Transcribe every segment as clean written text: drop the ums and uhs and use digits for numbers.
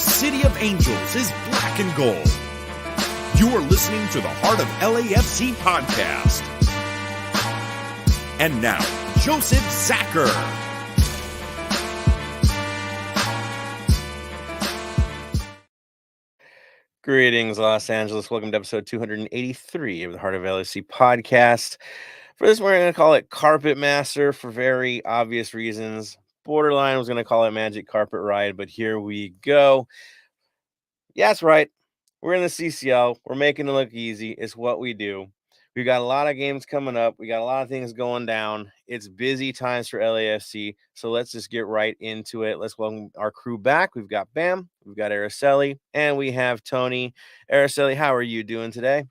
City of Angels is black and gold. You are listening to the Heart of LAFC podcast. And now, Joseph Zacher. Greetings, Los Angeles. Welcome to episode 283 of the Heart of LAFC podcast. For this, we're going to call it Carpet Master for very obvious reasons. Borderline was going to call it Magic Carpet Ride, but here we go. Yeah, that's right. We're in the CCL. We're making it look easy. It's what we do. We've got a lot of games coming up. We got a lot of things going down. It's busy times for LAFC, so let's just get right into it. Let's welcome our crew back. We've got Bam, we've got Araceli, and we have Tony. Araceli, how are you doing today?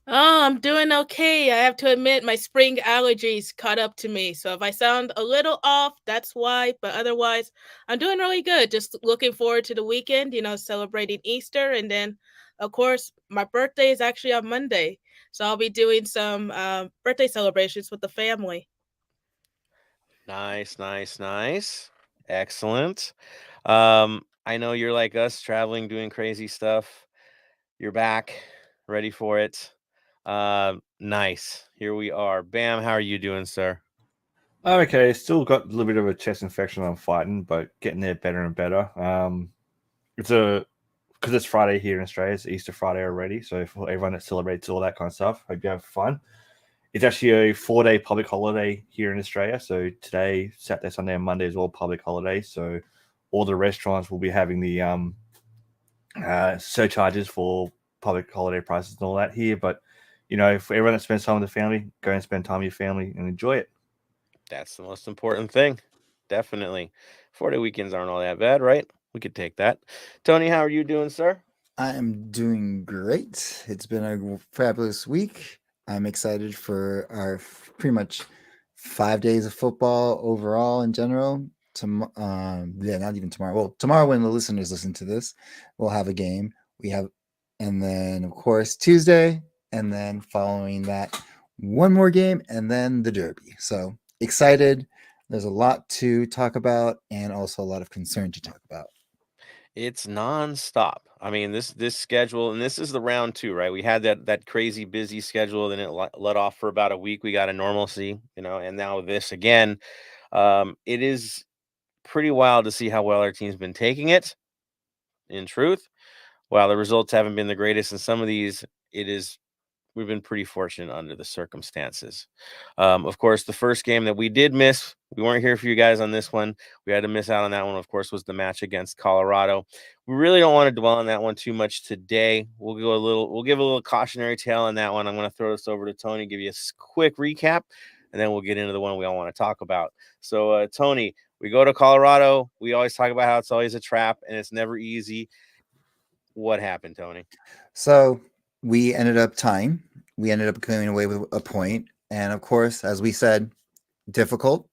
Oh, I'm doing okay. I have to admit my spring allergies caught up to me. So if I sound a little off, that's why. But otherwise, I'm doing really good. Just looking forward to the weekend, celebrating Easter. And then, of course, my birthday is actually on Monday. So I'll be doing some birthday celebrations with the family. Nice. Excellent. I know you're like us, traveling, doing crazy stuff. You're back, ready for it. Nice. Here we are. Bam, how are you doing, sir? I'm okay. Still got a little bit of a chest infection I'm fighting, but getting there better and better. Because it's Friday here in Australia. It's Easter Friday already. So for everyone that celebrates all that kind of stuff, hope you have fun. It's actually a 4-day public holiday here in Australia. So today, Saturday, Sunday, and Monday is all public holidays. So all the restaurants will be having the surcharges for public holiday prices and all that here. But for everyone that spends time with the family, go and spend time with your family and enjoy it. That's the most important thing. Definitely. 4-day weekends aren't all that bad, right? We could take that. Tony, how are you doing, sir? I am doing great. It's been a fabulous week. I'm excited for our pretty much 5 days of football overall in general. Not even tomorrow. Well, tomorrow when the listeners listen to this, we'll have a game. And then of course Tuesday, and then following that, one more game, and then the Derby. So excited. There's a lot to talk about, and also a lot of concern to talk about. It's nonstop. I mean, this schedule, and this is the round 2, right? We had that crazy busy schedule, then it let off for about a week. We got a normalcy, and now this again. It is pretty wild to see how well our team's been taking it. In truth, while the results haven't been the greatest in some of these, we've been pretty fortunate under the circumstances. Of course, the first game that we did miss, we weren't here for you guys on this one. We had to miss out on that one, of course, was the match against Colorado. We really don't want to dwell on that one too much today. We'll give a little cautionary tale on that one. I'm going to throw this over to Tony, give you a quick recap, and then we'll get into the one we all want to talk about. So, Tony, we go to Colorado. We always talk about how it's always a trap and it's never easy. What happened, Tony? So we ended up tying. We ended up coming away with a point. And of course, as we said, difficult,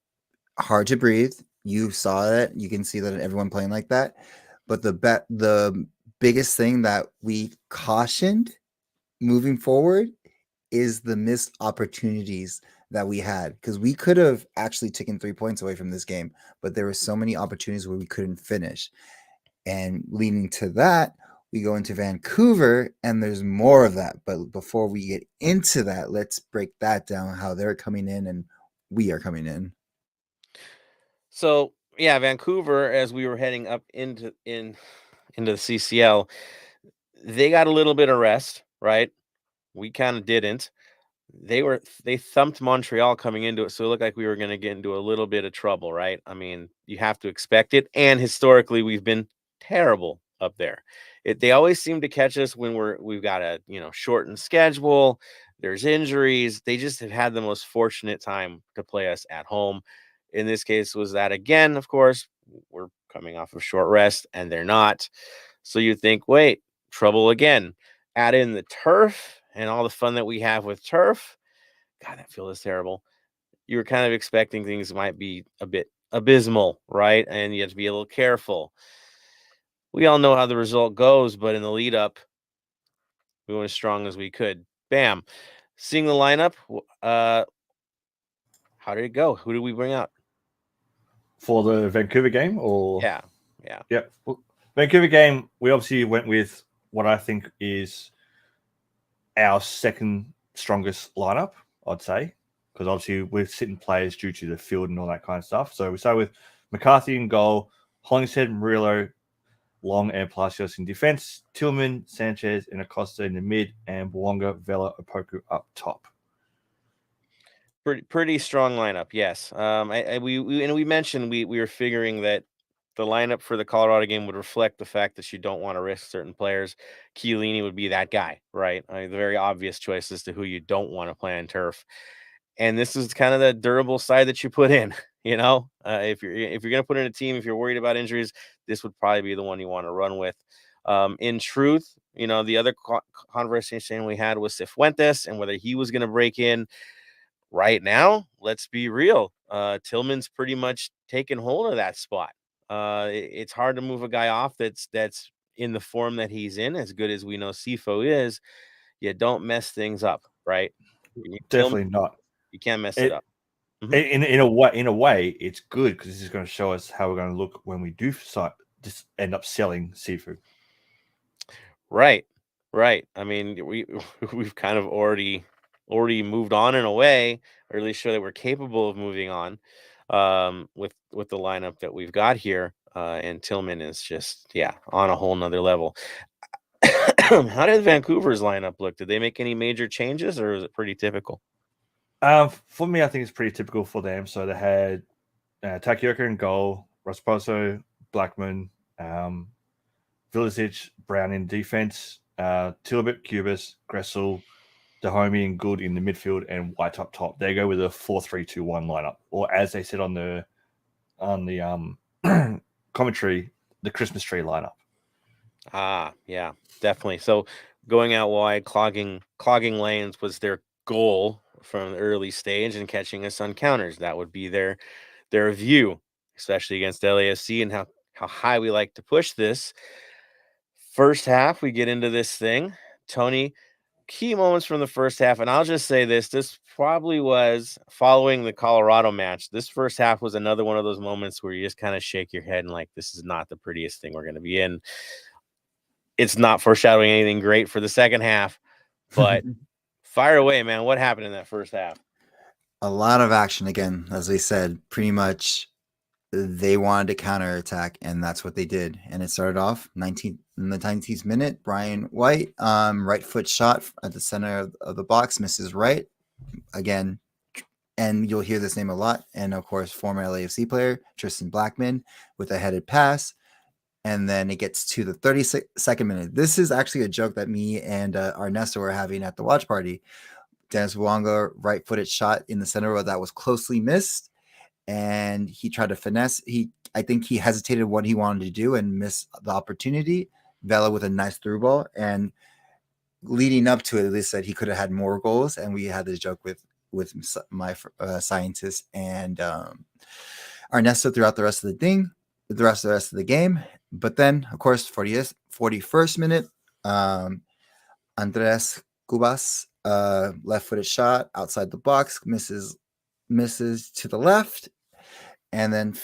hard to breathe. You saw it. You can see that everyone playing like that. But the biggest thing that we cautioned moving forward is the missed opportunities that we had, because we could have actually taken 3 points away from this game, but there were so many opportunities where we couldn't finish. And leading to that, we go into Vancouver, and there's more of that. But before we get into that, let's break that down, how they're coming in and we are coming in. So, yeah, Vancouver, as we were heading up into the CCL, they got a little bit of rest, right? We kind of didn't. They thumped Montreal coming into it, so it looked like we were going to get into a little bit of trouble, right? I mean, you have to expect it, and historically, we've been terrible up there. They always seem to catch us when we've got a shortened schedule. There's injuries. They just have had the most fortunate time to play us at home. In this case, was that again, of course, we're coming off of short rest, and they're not. So you think, wait, trouble again. Add in the turf and all the fun that we have with turf. God, that feels terrible. You were kind of expecting things might be a bit abysmal, right? And you have to be a little careful. We all know how the result goes, but in the lead up, we went as strong as we could. Bam. Seeing the lineup, how did it go? Who did we bring out? For the Vancouver game, or Yeah. Yep. Vancouver game, we obviously went with what I think is our second strongest lineup, I'd say, because obviously we're sitting players due to the field and all that kind of stuff. So we start with McCarthy in goal, Hollingshead, Murillo, Long, and Palacios in defense, Tillman, Sanchez, and Acosta in the mid, and Bouanga, Vela, Opoku up top. Pretty strong lineup, yes. We mentioned we were figuring that the lineup for the Colorado game would reflect the fact that you don't want to risk certain players. Chiellini would be that guy, right? The very obvious choice as to who you don't want to play on turf. And this is kind of the durable side that you put in. If you're going to put in a team, if you're worried about injuries, this would probably be the one you want to run with. In truth, the other conversation we had was Cifuentes and whether he was going to break in. Right now, let's be real. Tillman's pretty much taken hold of that spot. It's hard to move a guy off that's in the form that he's in, as good as we know Sifo is. You don't mess things up, right? Definitely not. You can't mess it up. In a way, it's good because this is going to show us how we're going to look when we do just end up selling Sifu. Right. I mean, we've kind of already moved on in a way, or at least show that we're capable of moving on with the lineup that we've got here. And Tillman is just on a whole nother level. How did Vancouver's lineup look? Did they make any major changes, or is it pretty typical? For me, I think it's pretty typical for them. So they had Takioka in goal, Rasposo, Blackman, Vilicic, Brown in defense, Tilbert, Cubas, Gressel, Dahomey and Good in the midfield, and White up top. They go with a 4-3-2-1 lineup, or as they said on the commentary, the Christmas tree lineup. Yeah, definitely. So going out wide, clogging lanes was their goal from the early stage, and catching us on counters. That would be their view, especially against LAFC and how high we like to push this. First half, we get into this thing. Tony, key moments from the first half, and I'll just say this probably was, following the Colorado match, this first half was another one of those moments where you just kind of shake your head and like, this is not the prettiest thing we're going to be in. It's not foreshadowing anything great for the second half, but fire away, man. What happened in that first half? A lot of action again, as we said. Pretty much they wanted to counterattack, and that's what they did. And it started off in the 19th minute. Brian White, right foot shot at the center of the box, misses right again. And you'll hear this name a lot. And of course, former LAFC player Tristan Blackman with a headed pass. And then it gets to the 32nd minute. This is actually a joke that me and Ernesto were having at the watch party. Dennis Bouanga, right-footed shot in the center row that was closely missed. And he tried to finesse. I think he hesitated what he wanted to do and missed the opportunity. Vela with a nice through ball. And leading up to it, they said he could have had more goals. And we had this joke with my scientist and Ernesto throughout the rest of the game. But then, of course, 41st minute, Andres Cubas, left-footed shot outside the box, misses to the left, and then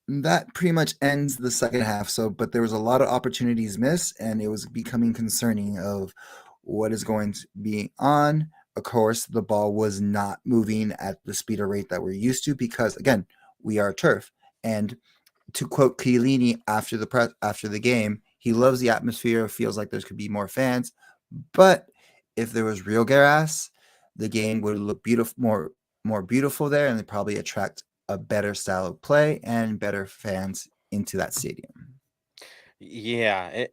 that pretty much ends the second half. But there was a lot of opportunities missed, and it was becoming concerning of what is going to be on. Of course, the ball was not moving at the speed or rate that we're used to because, again, we are turf. And to quote Chiellini after the game, he loves the atmosphere, feels like there could be more fans. But if there was real grass, the game would look beautiful, more beautiful there, and they'd probably attract a better style of play and better fans into that stadium. Yeah,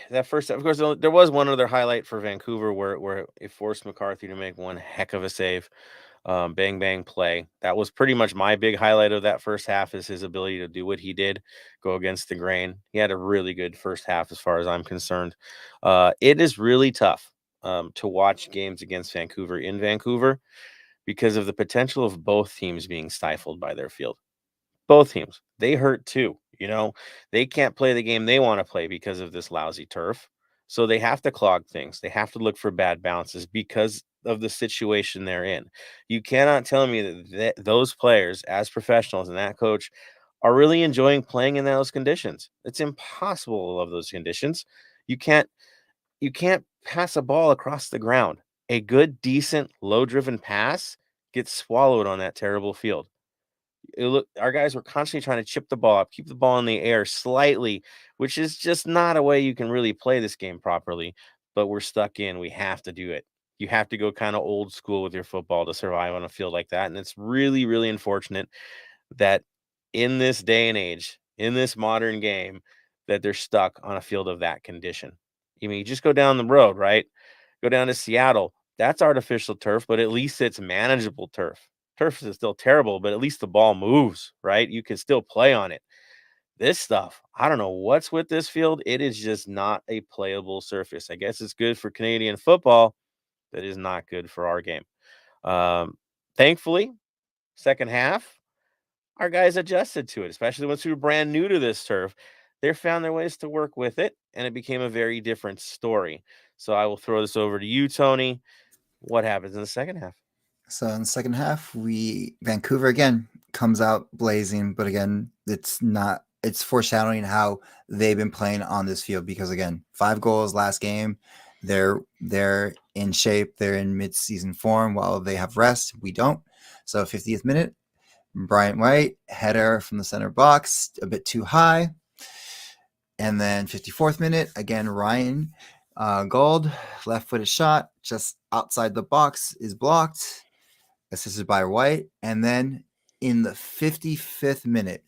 that first, of course, there was one other highlight for Vancouver where it forced McCarthy to make one heck of a save. Bang bang play. That was pretty much my big highlight of that first half, is his ability to do what he did, go against the grain. He had a really good first half as far as I'm concerned. It is really tough to watch games against Vancouver in Vancouver because of the potential of both teams being stifled by their field. Both teams, they hurt too. They can't play the game they want to play because of this lousy turf. So they have to clog things. They have to look for bad bounces because of the situation they're in. You cannot tell me that those players, as professionals, and that coach are really enjoying playing in those conditions. It's impossible to love those conditions. You can't pass a ball across the ground. A good, decent, low-driven pass gets swallowed on that terrible field. Our guys were constantly trying to chip the ball up, keep the ball in the air slightly, which is just not a way you can really play this game properly. But we're stuck in. We have to do it. You have to go kind of old school with your football to survive on a field like that. And it's really, really unfortunate that in this day and age, in this modern game, that they're stuck on a field of that condition. I mean, you just go down the road, right? Go down to Seattle. That's artificial turf, but at least it's manageable turf. Turf is still terrible, but at least the ball moves, right? You can still play on it. This stuff, I don't know what's with this field. It is just not a playable surface. I guess it's good for Canadian football. That is not good for our game. Thankfully, second half, our guys adjusted to it, especially once we were brand new to this turf. They found their ways to work with it, and it became a very different story. So I will throw this over to you, Tony. What happens in the second half? So in the second half, Vancouver again comes out blazing, but again, it's foreshadowing how they've been playing on this field because again, 5 goals last game. They're in shape, they're in mid-season form while they have rest. We don't. So 50th minute, Bryant White, header from the center box, a bit too high. And then 54th minute, again, Ryan Gold, left-footed shot, just outside the box, is blocked, assisted by White. And then in the 55th minute,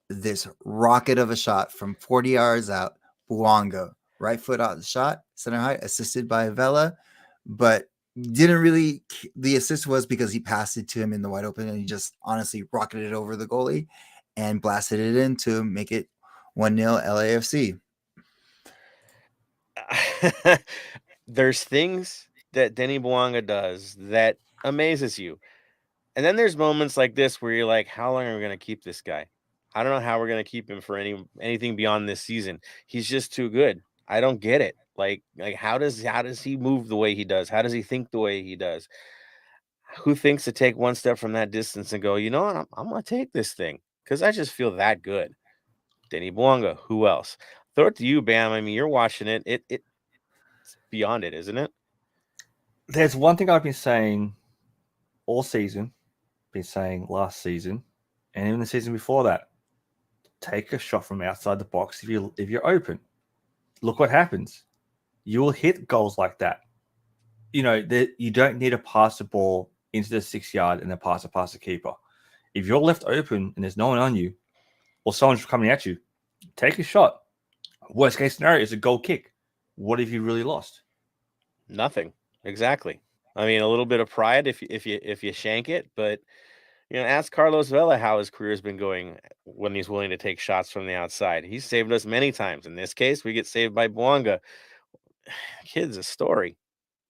this rocket of a shot from 40 yards out, Buonga, right foot out the shot, center height, assisted by Vela, but didn't really, the assist was because he passed it to him in the wide open and he just honestly rocketed it over the goalie and blasted it in to make it 1-0 LAFC. There's things that Denny Buonga does that amazes you. And then there's moments like this where you're like, how long are we going to keep this guy? I don't know how we're going to keep him for anything beyond this season. He's just too good. I don't get it. Like how does he move the way he does? How does he think the way he does? Who thinks to take one step from that distance and go, you know what, I'm going to take this thing because I just feel that good. Denny Buonga, who else? Throw it to you, Bam. I mean, you're watching it. It's beyond it, isn't it? There's one thing I've been saying all season, been saying last season, and even the season before that. Take a shot from outside the box if you're open. Look what happens. You will hit goals like that. You don't need to pass the ball into the 6 yard and then pass it past the keeper. If you're left open and there's no one on you, or someone's coming at you, take a shot. Worst case scenario is a goal kick. What have you really lost? Nothing. Exactly. I mean, a little bit of pride if you shank it, but ask Carlos Vela how his career has been going when he's willing to take shots from the outside. He's saved us many times. In this case, we get saved by Buonga. Kid's a story.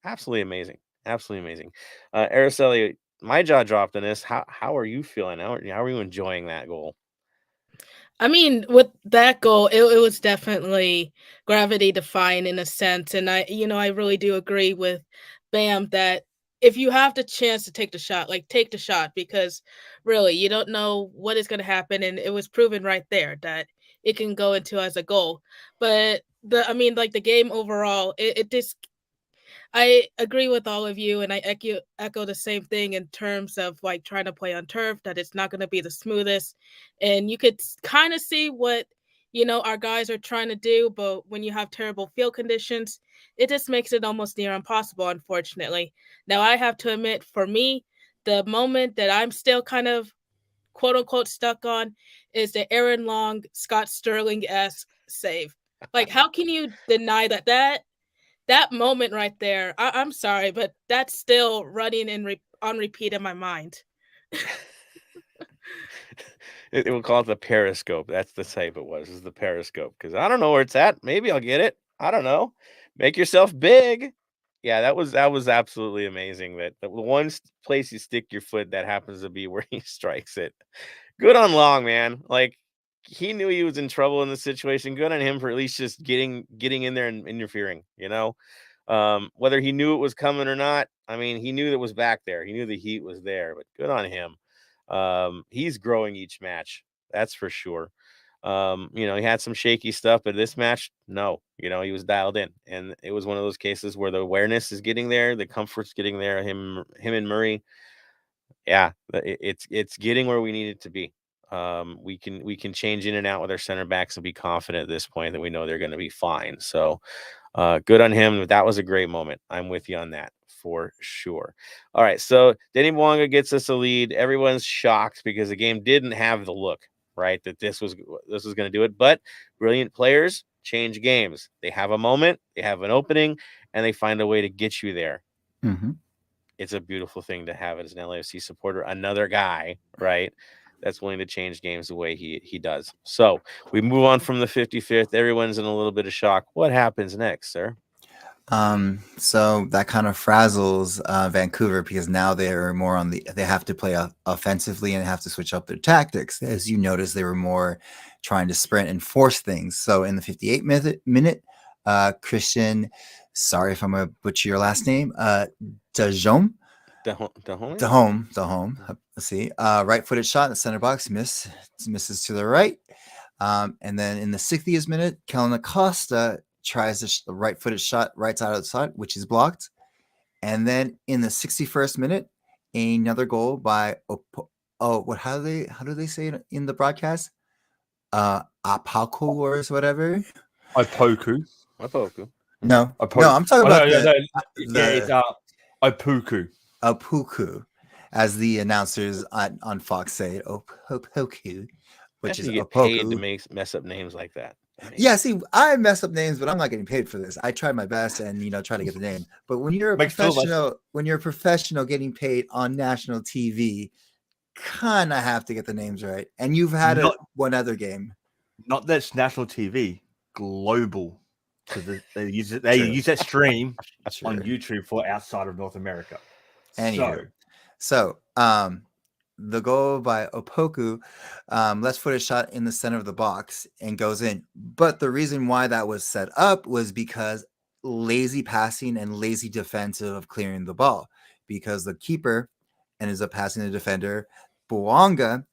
Absolutely amazing. Absolutely amazing. Araceli, my jaw dropped in this. How are you feeling? How are you enjoying that goal? I mean, with that goal, it was definitely gravity defying in a sense. And I really do agree with Bam that if you have the chance to take the shot, like take the shot because really you don't know what is going to happen. And it was proven right there that it can go into as a goal. But the game overall, it just I agree with all of you, and I echo the same thing in terms of like trying to play on turf, that it's not going to be the smoothest. And you could kind of see what, our guys are trying to do, but when you have terrible field conditions, it just makes it almost near impossible, unfortunately. Now, I have to admit, for me, the moment that I'm still kind of quote unquote stuck on is the Aaron Long, Scott Sterling-esque save. Like, how can you deny that moment right there? I'm sorry, but that's still running on repeat in my mind. It will call it the periscope. That's the type it was. Is the periscope because I don't know where it's at. Maybe I'll get it. I don't know. Make yourself big. Yeah, that was absolutely amazing. That the one place you stick your foot that happens to be where he strikes it. Good on Long, man. Like he knew he was in trouble in the situation. Good on him for at least just getting in there and interfering. Whether he knew it was coming or not, I mean, he knew that it was back there. He knew the heat was there, but good on him. He's growing each match. That's for sure. He had some shaky stuff, but this match, no, he was dialed in, and it was one of those cases where the awareness is getting there, the comfort's getting there. Him and Murray, yeah, it's getting where we need it to be. We can change in and out with our center backs and be confident at this point that we know they're going to be fine. So, good on him. That was a great moment. I'm with you on that for sure. All right, so Denny Bouanga gets us a lead. Everyone's shocked because the game didn't have the look, right, that this was going to do it. But brilliant players change games. They have a moment, they have an opening, and they find a way to get you there. Mm-hmm. It's a beautiful thing to have as an LAFC supporter. Another guy, right, that's willing to change games the way he does. So we move on from the 55th. Everyone's in a little bit of shock. What happens next, sir? So that kind of frazzles Vancouver because now they're more they have to play offensively and have to switch up their tactics. As you notice, they were more trying to sprint and force things. So in the 58th minute, Christian, sorry if I'm going to butcher your last name, Dajome. Let's see. Right-footed shot in the center box, misses to the right. And then in the 60th minute, Kellen Acosta tries the right-footed shot right side of the side, which is blocked. And then in the 61st minute, another goal by how do they say it in the broadcast? Apauku or whatever. Opoku. No, Opoku. No, I'm talking about it's Opoku. Opoku, as the announcers on Fox say, Opoku, which is get Opoku. paid to mess up names like that. Yeah, see, I mess up names, but I'm not getting paid for this. I try my best and try to get the name. But when you're a professional getting paid on national TV, kind of have to get the names right. And you've had one other game. Not that's national TV, global, because they use that stream on YouTube for outside of North America. So the goal by Opoku, left footed shot in the center of the box and goes in. But the reason why that was set up was because lazy passing and lazy defensive of clearing the ball, because the keeper ends up passing the defender. Bouanga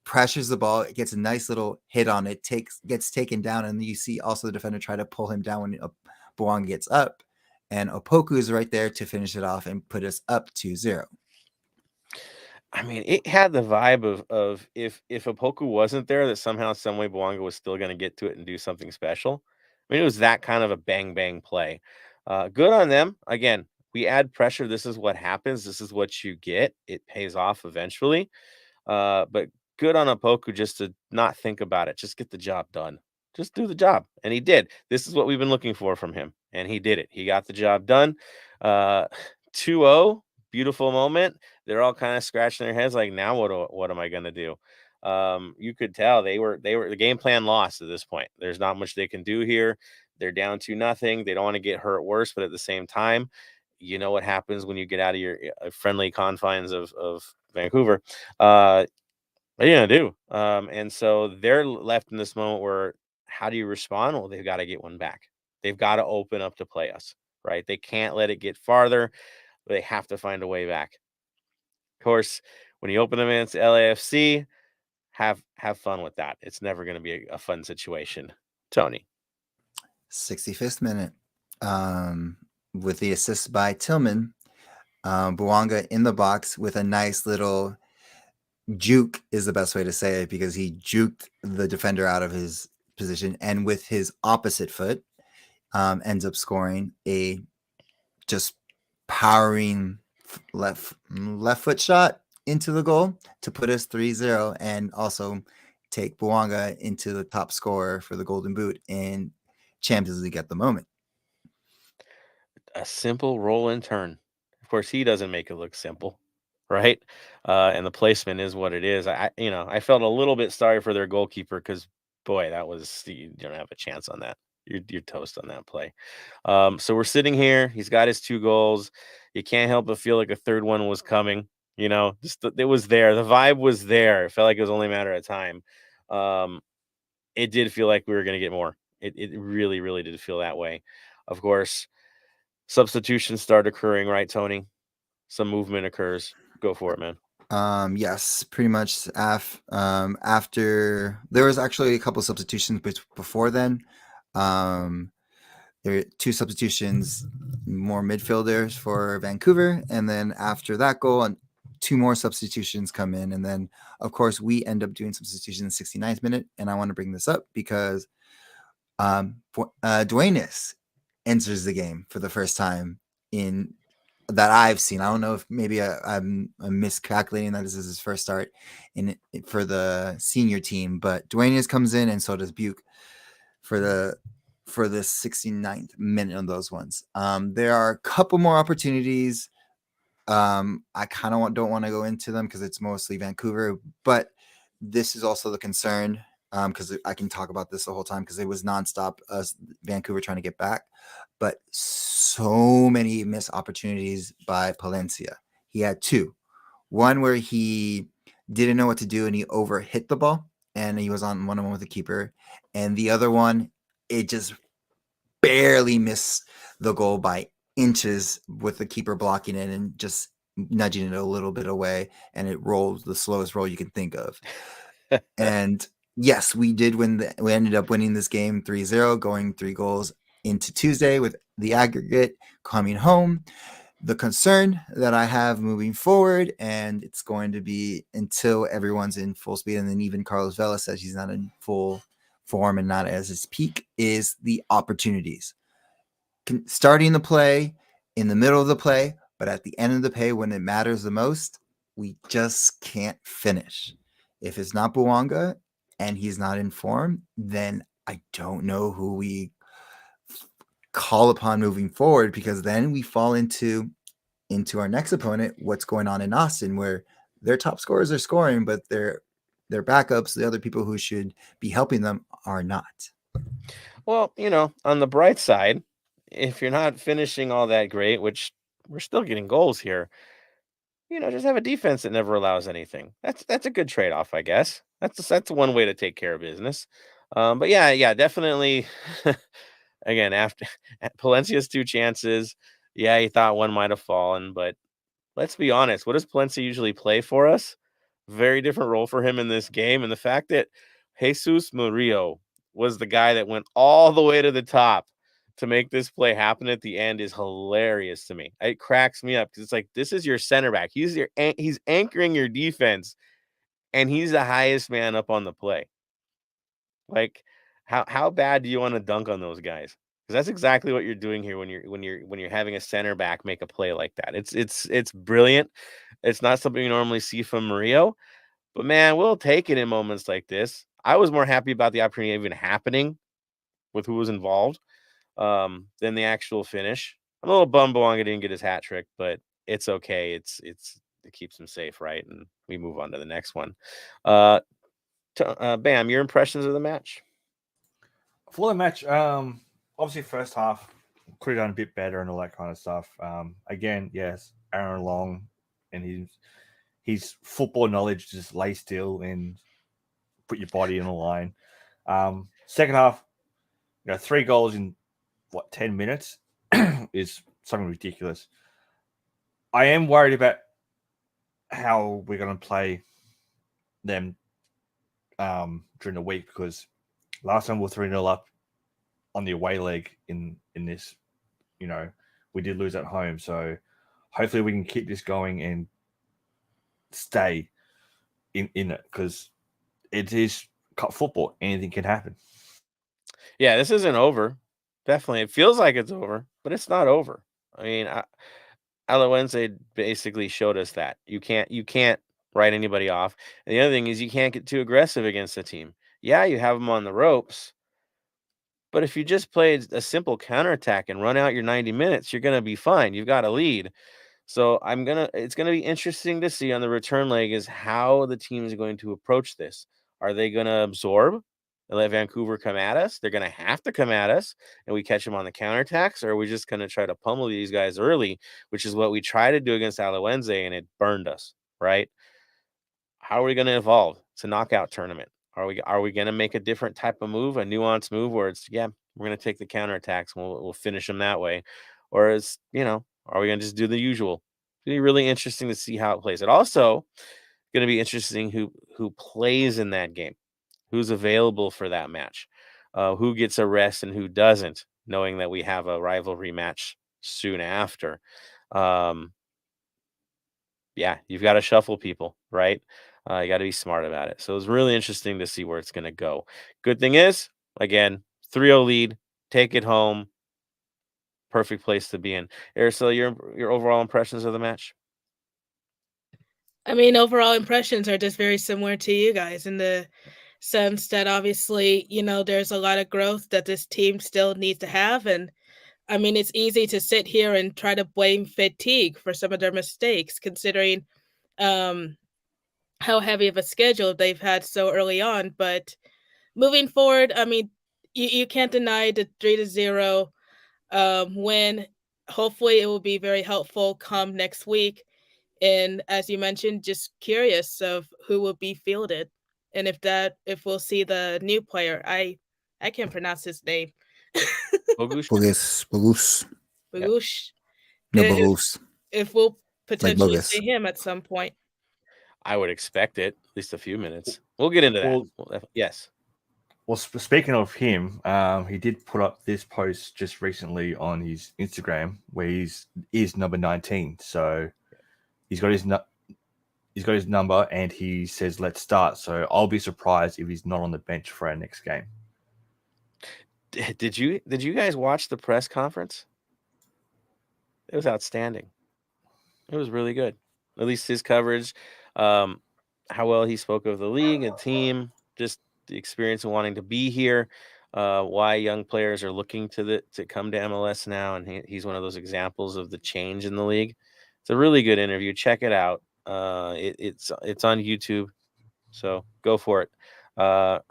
pressures the ball, it gets a nice little hit on it, gets taken down, and you see also the defender try to pull him down when Bouanga gets up. And Opoku is right there to finish it off and put us up 2-0. I mean, it had the vibe of if Opoku wasn't there, that somehow, some way, Bouanga was still going to get to it and do something special. I mean, it was that kind of a bang play. Good on them. Again, we add pressure. This is what happens. This is what you get. It pays off eventually. But good on Opoku just to not think about it. Just get the job done. Just do the job. And he did. This is what we've been looking for from him. And he did it. He got the job done. 2-0. Beautiful moment. They're all kind of scratching their heads like, now what am I going to do? You could tell they were the game plan lost at this point. There's not much they can do here. They're down 2-0. They don't want to get hurt worse, but at the same time, you know what happens when you get out of your friendly confines of Vancouver. What are you going to do? And so they're left in this moment where, how do you respond? Well, they've got to get one back. They've got to open up to play us, right? They can't let it get farther. They have to find a way back. Of course, when you open them against LAFC, have fun with that. It's never going to be a fun situation. Tony. 65th minute. With the assist by Tillman, Bouanga in the box with a nice little juke is the best way to say it, because he juked the defender out of his position, and with his opposite foot ends up scoring a just powering left foot shot into the goal to put us 3-0 and also take Bouanga into the top scorer for the Golden Boot in Champions League at the moment. A simple roll and turn. Of course, he doesn't make it look simple, right? And the placement is what it is. I felt a little bit sorry for their goalkeeper because, boy, you don't have a chance on that. You're toast on that play. So we're sitting here. He's got his 2 goals. You can't help but feel like a third one was coming. It was there. The vibe was there. It felt like it was only a matter of time. It did feel like we were going to get more. It really, really did feel that way. Of course, substitutions start occurring, right, Tony? Some movement occurs. Go for it, man. Yes, pretty much. After there was actually a couple substitutions before then. There were 2 substitutions, more midfielders for Vancouver, and then after that goal, and 2 more substitutions come in, and then of course we end up doing substitution in the 69th minute. And I want to bring this up because Duenas enters the game for the first time in that I've seen. I don't know if maybe I'm miscalculating that this is his first start for the senior team, but Duenas comes in, and so does Buke for the 69th minute on those ones. There are a couple more opportunities. I kind of don't want to go into them because it's mostly Vancouver, but this is also the concern because I can talk about this the whole time because it was nonstop Vancouver trying to get back, but so many missed opportunities by Palencia. He had 2. One where he didn't know what to do and he overhit the ball and he was on one-on-one with the keeper, and the other one, it just barely missed the goal by inches with the keeper blocking it and just nudging it a little bit away, and it rolled the slowest roll you can think of. And yes, we did win. We ended up winning this game 3-0, going 3 goals into Tuesday with the aggregate coming home. The concern that I have moving forward, and it's going to be until everyone's in full speed, and then even Carlos Vela says he's not in full form and not as his peak, is the opportunities. Starting the play, in the middle of the play, but at the end of the play when it matters the most, we just can't finish. If it's not Bouanga and he's not in form, then I don't know who we call upon moving forward, because then we fall into our next opponent, what's going on in Austin, where their top scorers are scoring, but their backups, the other people who should be helping them, are not. Well, on the bright side, if you're not finishing all that great, which we're still getting goals here, just have a defense that never allows anything. That's a good trade-off, I guess. That's one way to take care of business. But yeah, definitely. Again, after Palencia's 2 chances, yeah, he thought one might have fallen, but let's be honest. What does Palencia usually play for us? Very different role for him in this game, and the fact that Jesus Murillo was the guy that went all the way to the top to make this play happen at the end is hilarious to me. It cracks me up because it's like, this is your center back. He's anchoring your defense, and he's the highest man up on the play. Like, how bad do you want to dunk on those guys? Because that's exactly what you're doing here when you're having a center back make a play like that. It's brilliant. It's not something you normally see from Murillo, but man, we'll take it in moments like this. I was more happy about the opportunity even happening with who was involved than the actual finish. I'm a little bummed Bouanga didn't get his hat trick, but it's okay. It keeps him safe, right? And we move on to the next one. Bam, your impressions of the match? For the match, obviously first half could have done a bit better and all that kind of stuff. Again, yes, Aaron Long and his football knowledge, just lay still and put your body in the line. Second half, 3 goals in 10 minutes is something ridiculous. I am worried about how we're going to play them during the week, because last time we were 3-0 up on the away leg in this, we did lose at home. So hopefully we can keep this going and stay in it, because it is football. Anything can happen. Yeah, this isn't over. Definitely. It feels like it's over, but it's not over. I mean, Alajuelense basically showed us that you can't write anybody off. And the other thing is, you can't get too aggressive against the team. Yeah, you have them on the ropes, but if you just played a simple counterattack and run out your 90 minutes, you're going to be fine. You've got a lead. So it's going to be interesting to see on the return leg is how the team is going to approach this. Are they going to absorb and let Vancouver come at us? They're going to have to come at us, and we catch them on the counterattacks, or are we just going to try to pummel these guys early, which is what we try to do against Alajuelense, and it burned us, right? How are we going to evolve? It's a knockout tournament. Are we going to make a different type of move, a nuanced move where it's, we're going to take the counterattacks and we'll finish them that way? Or are we going to just do the usual? It'll be really interesting to see how it plays. It also going to be interesting who plays in that game, who's available for that match, who gets a rest and who doesn't, knowing that we have a rivalry match soon after. Yeah, you've got to shuffle people, right? You got to be smart about it. So it's really interesting to see where it's going to go. Good thing is, again, 3-0 lead, take it home. Perfect place to be in. Araceli, your overall impressions of the match? I mean, overall impressions are just very similar to you guys in the sense that obviously, there's a lot of growth that this team still needs to have. And I mean, it's easy to sit here and try to blame fatigue for some of their mistakes, considering how heavy of a schedule they've had so early on. But moving forward, I mean, you can't deny the 3-0 win. Hopefully, it will be very helpful come next week. And as you mentioned, just curious of who will be fielded, and if we'll see the new player. I can't pronounce his name. Bogusz? Bogus. Yep. Bagush. No, If, bogus. if we'll potentially bogus. see him at some point. I would expect it, at least a few minutes. We'll get into that. Well, Yes. Well, speaking of him, he did put up this post just recently on his Instagram where he's number 19. So he's got his number and he says, "Let's start." So I'll be surprised if he's not on the bench for our next game. Did you guys watch the press conference? It was outstanding. It was really good. At least his coverage, how well he spoke of the league and team, just the experience of wanting to be here, why young players are looking to come to MLS now, and he's one of those examples of the change in the league. It's a really good interview. Check it out. It's on YouTube, so go for it.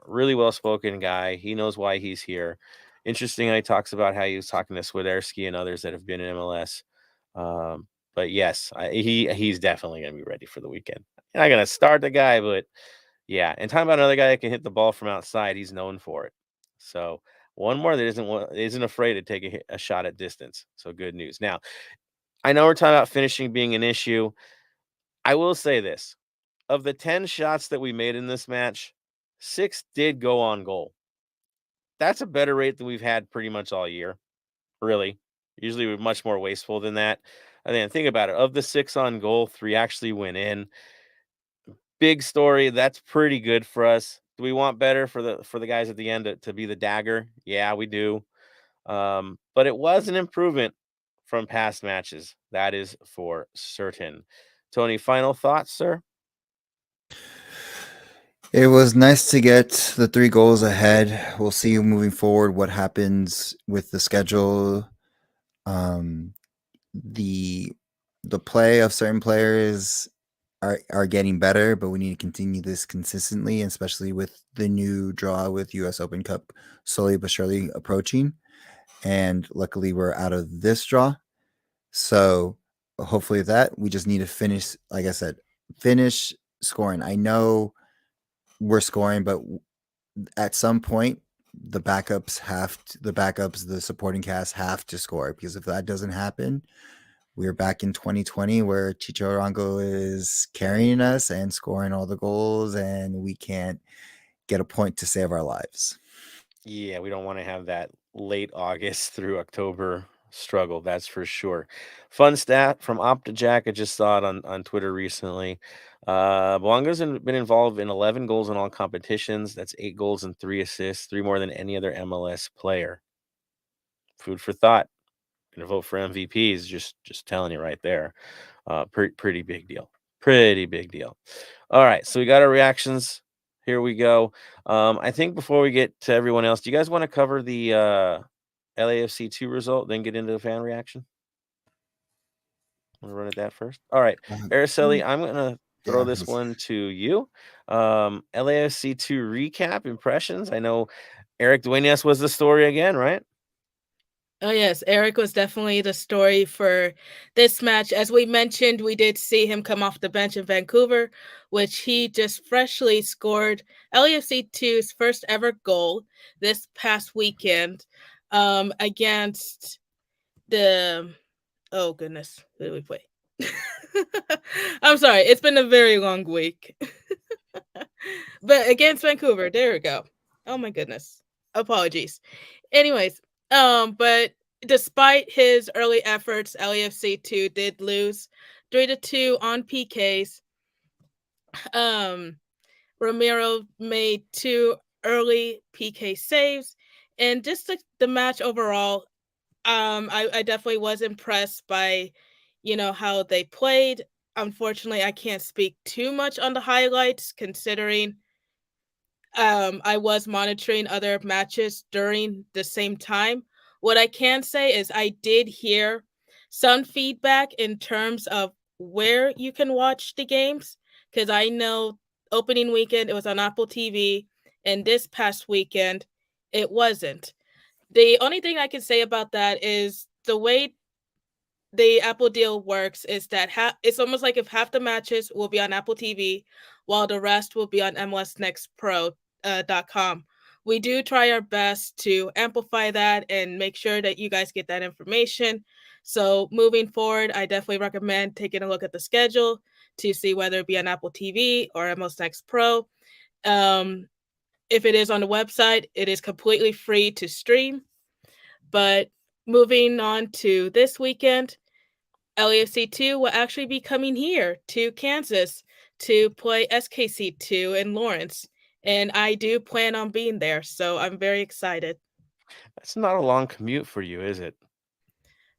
Really well spoken guy. He knows why he's here. Interesting how he talks about how he was talking to Swiderski and others that have been in MLS. But yes, he's definitely going to be ready for the weekend. I'm not going to start the guy, but yeah. And talking about another guy that can hit the ball from outside, he's known for it. So one more that isn't afraid to take a shot at distance. So good news. Now, I know we're talking about finishing being an issue. I will say this. Of the 10 shots that we made in this match, 6 did go on goal. That's a better rate than we've had pretty much all year. Really. Usually we're much more wasteful than that. And then think about it. Of the 6 on goal, 3 actually went in. Big story. That's pretty good for us. Do we want better for the guys at the end to be the dagger? Yeah, we do. But it was an improvement from past matches. That is for certain. Tony, final thoughts, sir? It was nice to get the 3 goals ahead. We'll see moving forward what happens with the schedule. The play of certain players are getting better, but we need to continue this consistently, especially with the new draw with US Open Cup slowly but surely approaching. And luckily we're out of this draw. So hopefully that we just need to finish, like I said, finish scoring. I know we're scoring, but at some point the supporting cast have to score, because if that doesn't happen, we're back in 2020 where Chicho Arango is carrying us and scoring all the goals, and we can't get a point to save our lives. Yeah, we don't want to have that late August through October struggle, that's for sure. Fun stat from OptaJack, I just saw it on Twitter recently. Bouanga's been involved in 11 goals in all competitions. That's 8 goals and 3 assists, 3 more than any other MLS player. Food for thought. Gonna vote for MVPs, just telling you right there. Pretty big deal. Pretty big deal. All right, so we got our reactions. Here we go. I think before we get to everyone else, do you guys want to cover the LAFC 2 result, then get into the fan reaction? Want to run at that first? All right, Araceli, I'm gonna throw this one to you. LAFC 2 recap impressions. I know Eric Duenas was the story again, right? Oh, yes. Eric was definitely the story for this match. As we mentioned, we did see him come off the bench in Vancouver, which he just freshly scored LAFC 2's first ever goal this past weekend against the... Oh, goodness. Who did we play? I'm sorry. It's been a very long week. But against Vancouver, there we go. Oh my goodness. Apologies. Anyways, but despite his early efforts, LAFC2 did lose 3-2 on PKs. Ramiro made 2 early PK saves, and just the match overall, I definitely was impressed by, how they played. Unfortunately, I can't speak too much on the highlights considering I was monitoring other matches during the same time. What I can say is I did hear some feedback in terms of where you can watch the games, because I know opening weekend it was on Apple TV, and this past weekend it wasn't. The only thing I can say about that is the way the Apple deal works is that it's almost like if half the matches will be on Apple TV, while the rest will be on MLSNextPro.com. We do try our best to amplify that and make sure that you guys get that information. So moving forward, I definitely recommend taking a look at the schedule to see whether it be on Apple TV or MLS Next Pro. If it is on the website, it is completely free to stream. But moving on to this weekend, LAFC2 will actually be coming here to Kansas to play SKC2 in Lawrence. And I do plan on being there, so I'm very excited. That's not a long commute for you, is it?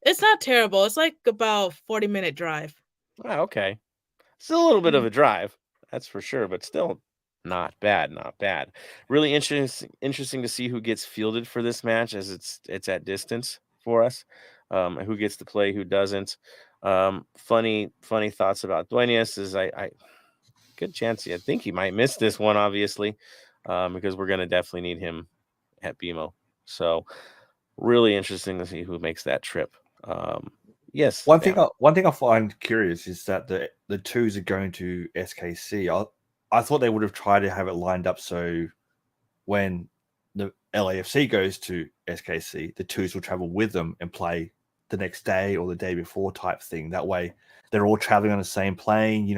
It's not terrible. It's like about 40-minute drive. Oh, okay. Still a little bit of a drive, that's for sure, but still not bad, not bad. Really interesting to see who gets fielded for this match, as it's at distance for us. Who gets to play, who doesn't. Funny thoughts about Duenas is I good chance I think he might miss this one, obviously, because we're gonna definitely need him at BMO. So really interesting to see who makes that trip. Yes. One thing I find curious is that the twos are going to SKC. I thought they would have tried to have it lined up so when the LAFC goes to SKC, the twos will travel with them and play the next day or the day before type thing. That way they're all traveling on the same plane,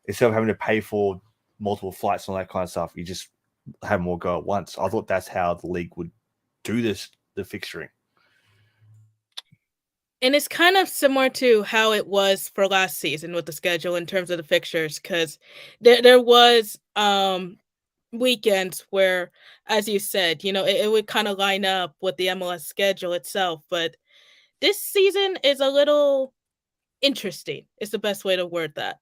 instead of having to pay for multiple flights and all that kind of stuff, you just have them all go at once. I thought that's how the league would do the fixturing. And it's kind of similar to how it was for last season with the schedule in terms of the fixtures, because there was weekends where, as you said, it would kind of line up with the MLS schedule itself. But this season is a little interesting. Is the best way to word that.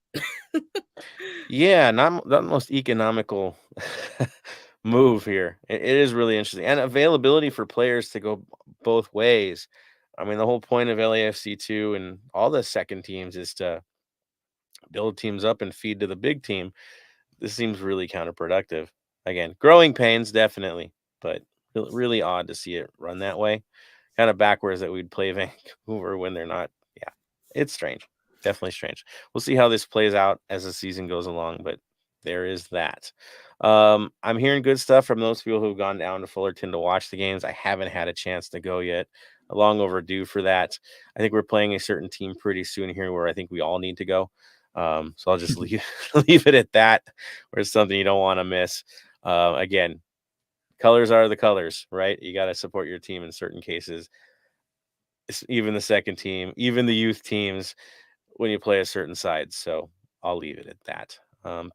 Yeah, not the most economical move here. It is really interesting, and availability for players to go both ways. I mean, the whole point of LAFC2 and all the second teams is to build teams up and feed to the big team. This seems really counterproductive. Again, growing pains, definitely, but really odd to see it run that way. Kind of backwards that we'd play Vancouver when they're not. Yeah, it's strange. Definitely strange. We'll see how this plays out as the season goes along, but there is that. I'm hearing good stuff from those people who've gone down to Fullerton to watch the games. I haven't had a chance to go yet. Long overdue for that. I think we're playing a certain team pretty soon here where I think we all need to go. So I'll just leave it at that, where it's something you don't want to miss. Again, colors are the colors, right? You got to support your team in certain cases. Even the second team, even the youth teams, when you play a certain side. So I'll leave it at that.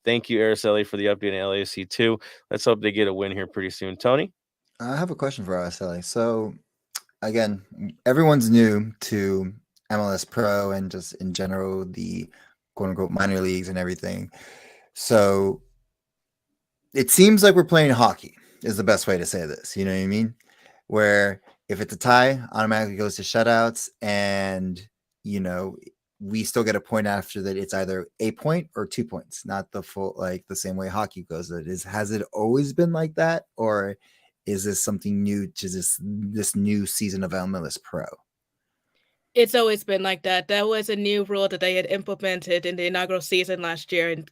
Thank you, Araceli, for the update on LAFC2. Let's hope they get a win here pretty soon. Tony? I have a question for Araceli. So, again, everyone's new to MLS Pro and just in general the quote unquote minor leagues and everything. So it seems like we're playing hockey is the best way to say this. You know what I mean? Where if it's a tie, automatically goes to shutouts, and we still get a point after that. It's either a point or 2 points, not the full, like the same way hockey goes. Has it always been like that, or is this something new to this new season of MLS Pro? It's always been like that. That was a new rule that they had implemented in the inaugural season last year, and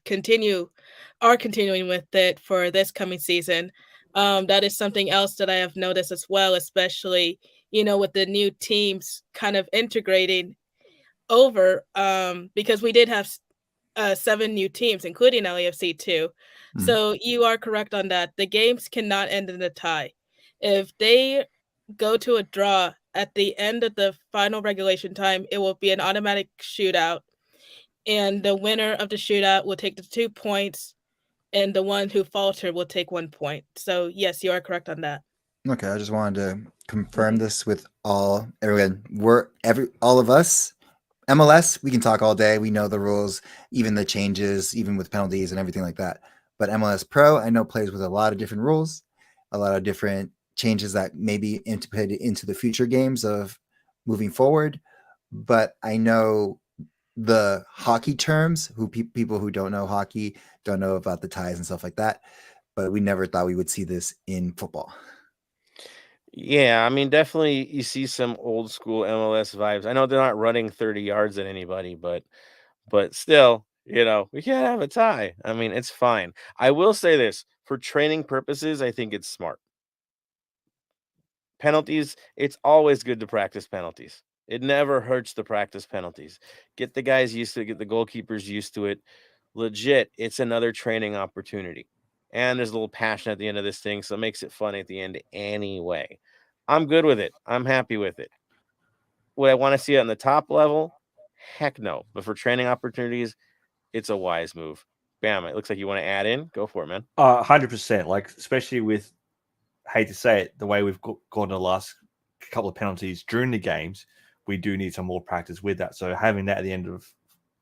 are continuing with it for this coming season. That is something else that I have noticed as well, especially with the new teams kind of integrating over because we did have 7 new teams, including LAFC too. So you are correct on that. The games cannot end in a tie. If they go to a draw at the end of the final regulation time, it will be an automatic shootout. And the winner of the shootout will take the 2 points, and the one who faltered will take 1 point. So yes, you are correct on that. Okay, I just wanted to confirm this with everyone. All of us. MLS, we can talk all day. We know the rules, even the changes, even with penalties and everything like that. But MLS Pro, I know, plays with a lot of different rules, a lot of different changes that may be integrated into the future games of moving forward. But I know the hockey terms, people who don't know hockey don't know about the ties and stuff like that. But we never thought we would see this in football. Yeah, I mean, definitely you see some old school MLS vibes. I know they're not running 30 yards at anybody, but still, we can't have a tie. I mean, it's fine. I will say this, for training purposes, I think it's smart. Penalties, it's always good to practice penalties. It never hurts to practice penalties. Get the guys used to it, get the goalkeepers used to it. Legit, it's another training opportunity. And there's a little passion at the end of this thing, so it makes it fun at the end anyway. I'm good with it. I'm happy with it. Would I want to see it on the top level? Heck no. But for training opportunities, it's a wise move. Bam, it looks like you want to add in. Go for it, man. 100%. Like, especially with, hate to say it, the way we've gone the last couple of penalties during the games, we do need some more practice with that. So having that at the end of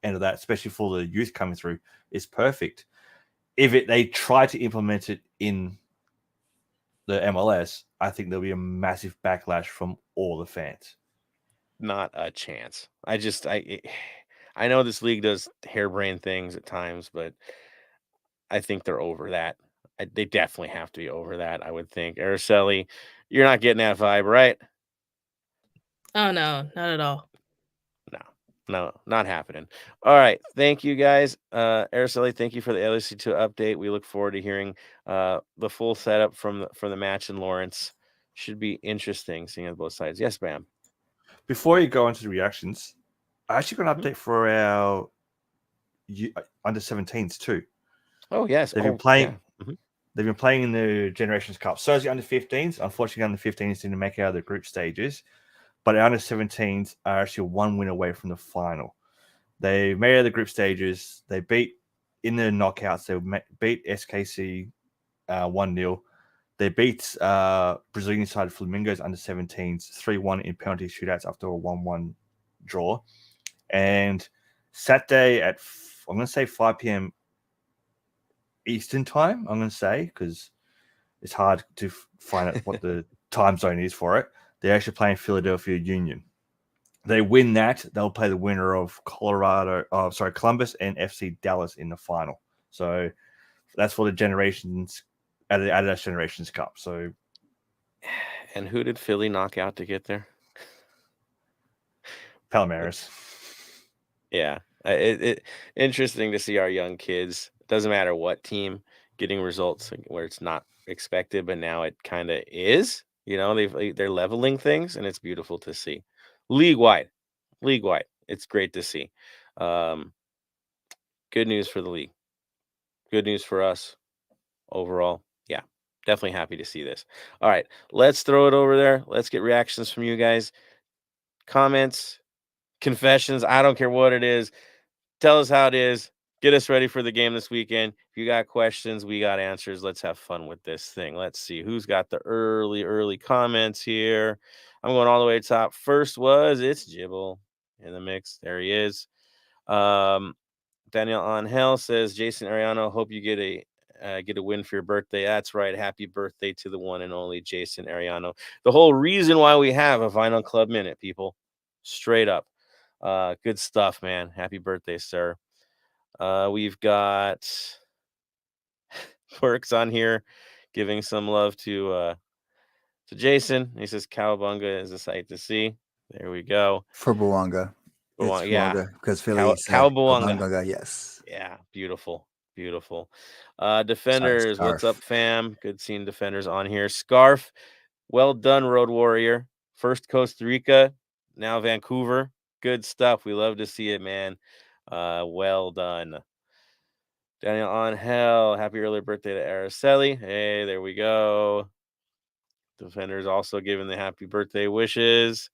that, especially for the youth coming through, is perfect. If they try to implement it in the MLS, I think there'll be a massive backlash from all the fans. Not a chance. I know this league does harebrained things at times, but I think they're over that. They definitely have to be over that, I would think. Araceli, you're not getting that vibe, right? Oh no, not at all. No, not happening. All right. Thank you, guys. Araceli, thank you for the LAC2 update. We look forward to hearing the full setup from the match in Lawrence. Should be interesting seeing on both sides. Yes, ma'am. Before you go into the reactions, I actually got an update for our under 17s too. Oh, yes. They've been playing. Yeah. Mm-hmm. They've been playing in the Generations Cup. So is the under 15s. Unfortunately, under 15s didn't make it out of the group stages. But the under 17s are actually 1 win away from the final. They made it out of the group stages. They beat in the knockouts. They beat SKC 1-0. They beat Brazilian side Flamingos under 17s 3-1 in penalty shootouts after a 1-1 draw. And Saturday at, I'm going to say 5 p.m. Eastern time, I'm going to say, because it's hard to find out what the time zone is for it. They're actually playing Philadelphia Union. They win that, they'll play the winner of Columbus and FC Dallas in the final. So that's for the Generations Adidas Generations Cup. So, and who did Philly knock out to get there? Palmeiras. Yeah, it interesting to see our young kids. Doesn't matter what team getting results where it's not expected, but now it kind of is. They're leveling things, and it's beautiful to see. League wide, it's great to see. Good news for the league. Good news for us overall. Yeah, definitely happy to see this. All right, let's throw it over there. Let's get reactions from you guys. Comments, confessions. I don't care what it is. Tell us how it is. Get us ready for the game this weekend. If you got questions, we got answers. Let's have fun with this thing. Let's see who's got the early comments here. I'm going all the way to top. First it's Jibble in the mix. There he is. Daniel Angel says, Jason Ariano, hope you get a win for your birthday. That's right. Happy birthday to the one and only Jason Ariano. The whole reason why we have a Vinyl Club Minute, people. Straight up. Good stuff, man. Happy birthday, sir. We've got Works on here giving some love to Jason. He says Cowabunga is a sight to see. There we go. For Buwanga. Yeah. Because Philly Cowabunga. Yes. Yeah, beautiful. Defenders, Sorry, what's up, fam? Good seeing Defenders on here. Scarf, well done, Road Warrior. First Costa Rica, now Vancouver. Good stuff. We love to see it, man. Well done. Daniel Angel, happy early birthday to Araceli. Hey, there we go. Defenders also giving the happy birthday wishes.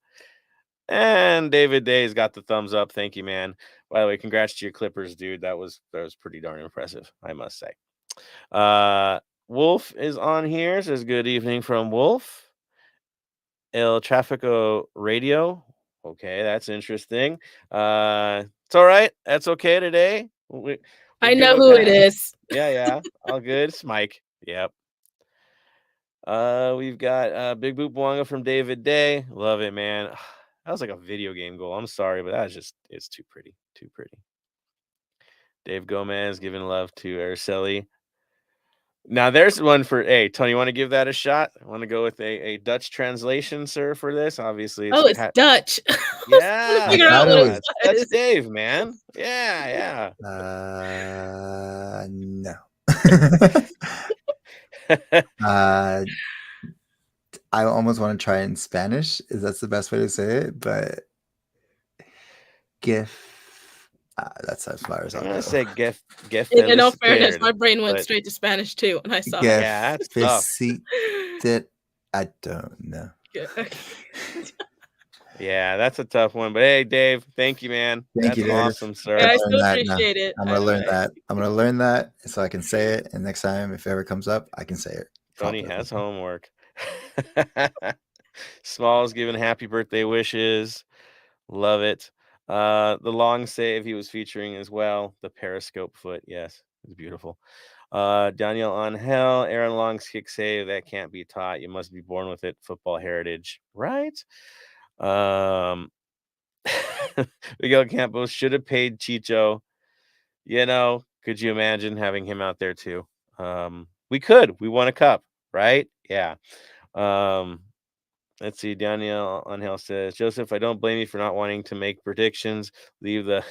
And David Day's got the thumbs up. Thank you, man. By the way, congrats to your Clippers, dude. That was pretty darn impressive, I must say. Wolf is on here. Says good evening from Wolf. El Trafico Radio. Okay, that's interesting. It's all right. That's okay today. I know who it is. Yeah. All good. It's Mike. Yep. We've got Big Boop Bwanga from David Day. Love it, man. That was like a video game goal. I'm sorry, but that's just, it's too pretty. Too pretty. Dave Gomez giving love to Araceli. Now there's one for, hey, Tony, you want to give that a shot? I want to go with a Dutch translation, sir, for this. Obviously, it's Dutch. Yeah. Figure out what it That's was. Dave, man. Yeah. No. I almost want to try it in Spanish. Is that the best way to say it? But GIF. That's as far as I'll I'm gonna go. say GIF. In all fairness, my brain went straight to Spanish too when I saw it. Yeah, that's tough. I don't know. Yeah, that's a tough one. But hey, Dave, thank you, man. Thank you, Dave. Awesome, sir. Yeah, I still appreciate it. I'm gonna learn that. I'm gonna learn that so I can say it. And next time, if it ever comes up, I can say it. Tony has homework. Smalls giving happy birthday wishes. Love it. The long save he was featuring as well. The periscope foot. Yes, it's beautiful. Daniel Angel, Aaron Long's kick save. That can't be taught. You must be born with it. Football heritage. Right? Miguel Campos should have paid Chicho. Could you imagine having him out there too? We could. We won a cup, right? Yeah. Let's see. Daniel Angel says, Joseph, I don't blame you for not wanting to make predictions. Leave the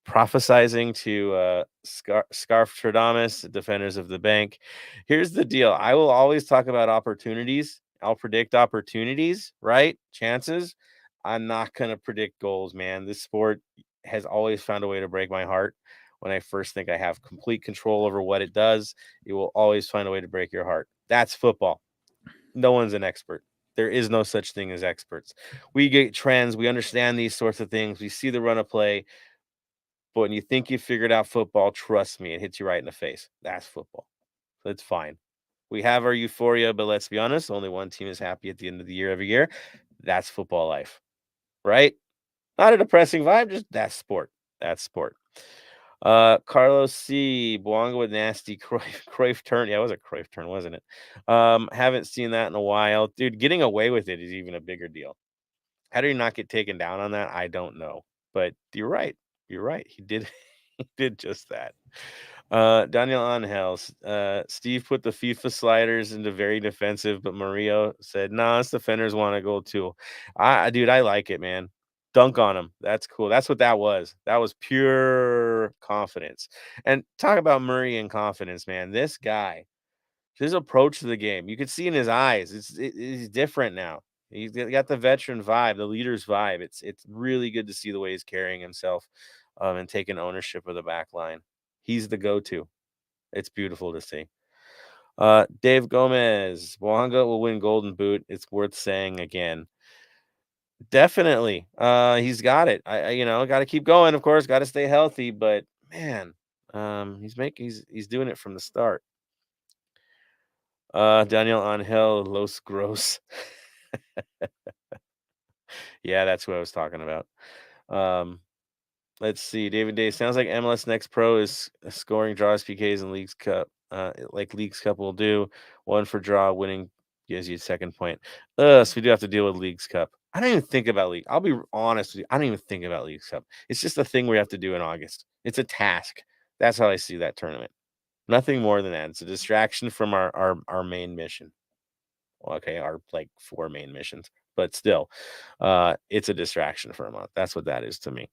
prophesizing to Scarftradamus, defenders of the bank. Here's the deal. I will always talk about opportunities. I'll predict opportunities, right? Chances. I'm not going to predict goals, man. This sport has always found a way to break my heart. When I first think I have complete control over what it does, it will always find a way to break your heart. That's football. No one's an expert. There is no such thing as experts. We get trends. We understand these sorts of things. We see the run of play. But when you think you figured out football, trust me, it hits you right in the face. That's football. So it's fine. We have our euphoria, but let's be honest, only one team is happy at the end of the year every year. That's football life, right? Not a depressing vibe, just that's sport. That's sport. Carlos C. Bwanga with nasty Cruyff turn. Yeah, it was a Cruyff turn, wasn't it? Haven't seen that in a while. Dude, getting away with it is even a bigger deal. How do you not get taken down on that? I don't know. But you're right. You're right. He did just that. Daniel Angel, Steve put the FIFA sliders into very defensive, but Mario said, nah, us defenders want a goal too. Dude, I like it, man. Dunk on him. That's cool. That's what that was. That was pure confidence. And talk about Murray and confidence, man. This guy, his approach to the game, you could see in his eyes, it's different now. He's got the veteran vibe, the leader's vibe. It's really good to see the way he's carrying himself and taking ownership of the back line. He's the go-to. It's beautiful to see. Dave Gomez, Bwanga will win Golden Boot. It's worth saying again. Definitely. He's got it. I got to keep going, of course, got to stay healthy, but man, he's doing it from the start. Daniel Angel Los Gross. Yeah, that's who I was talking about. Let's see. David Day, sounds like MLS Next Pro is scoring draws, PKs, and Leagues Cup, like Leagues Cup will do. One for draw, winning gives you a second point. So we do have to deal with Leagues Cup. I don't even think about League. I'll be honest with you. I don't even think about Leagues Cup. It's just a thing we have to do in August. It's a task. That's how I see that tournament. Nothing more than that. It's a distraction from our main mission. Okay, our like 4 main missions, but still, it's a distraction for a month. That's what that is to me.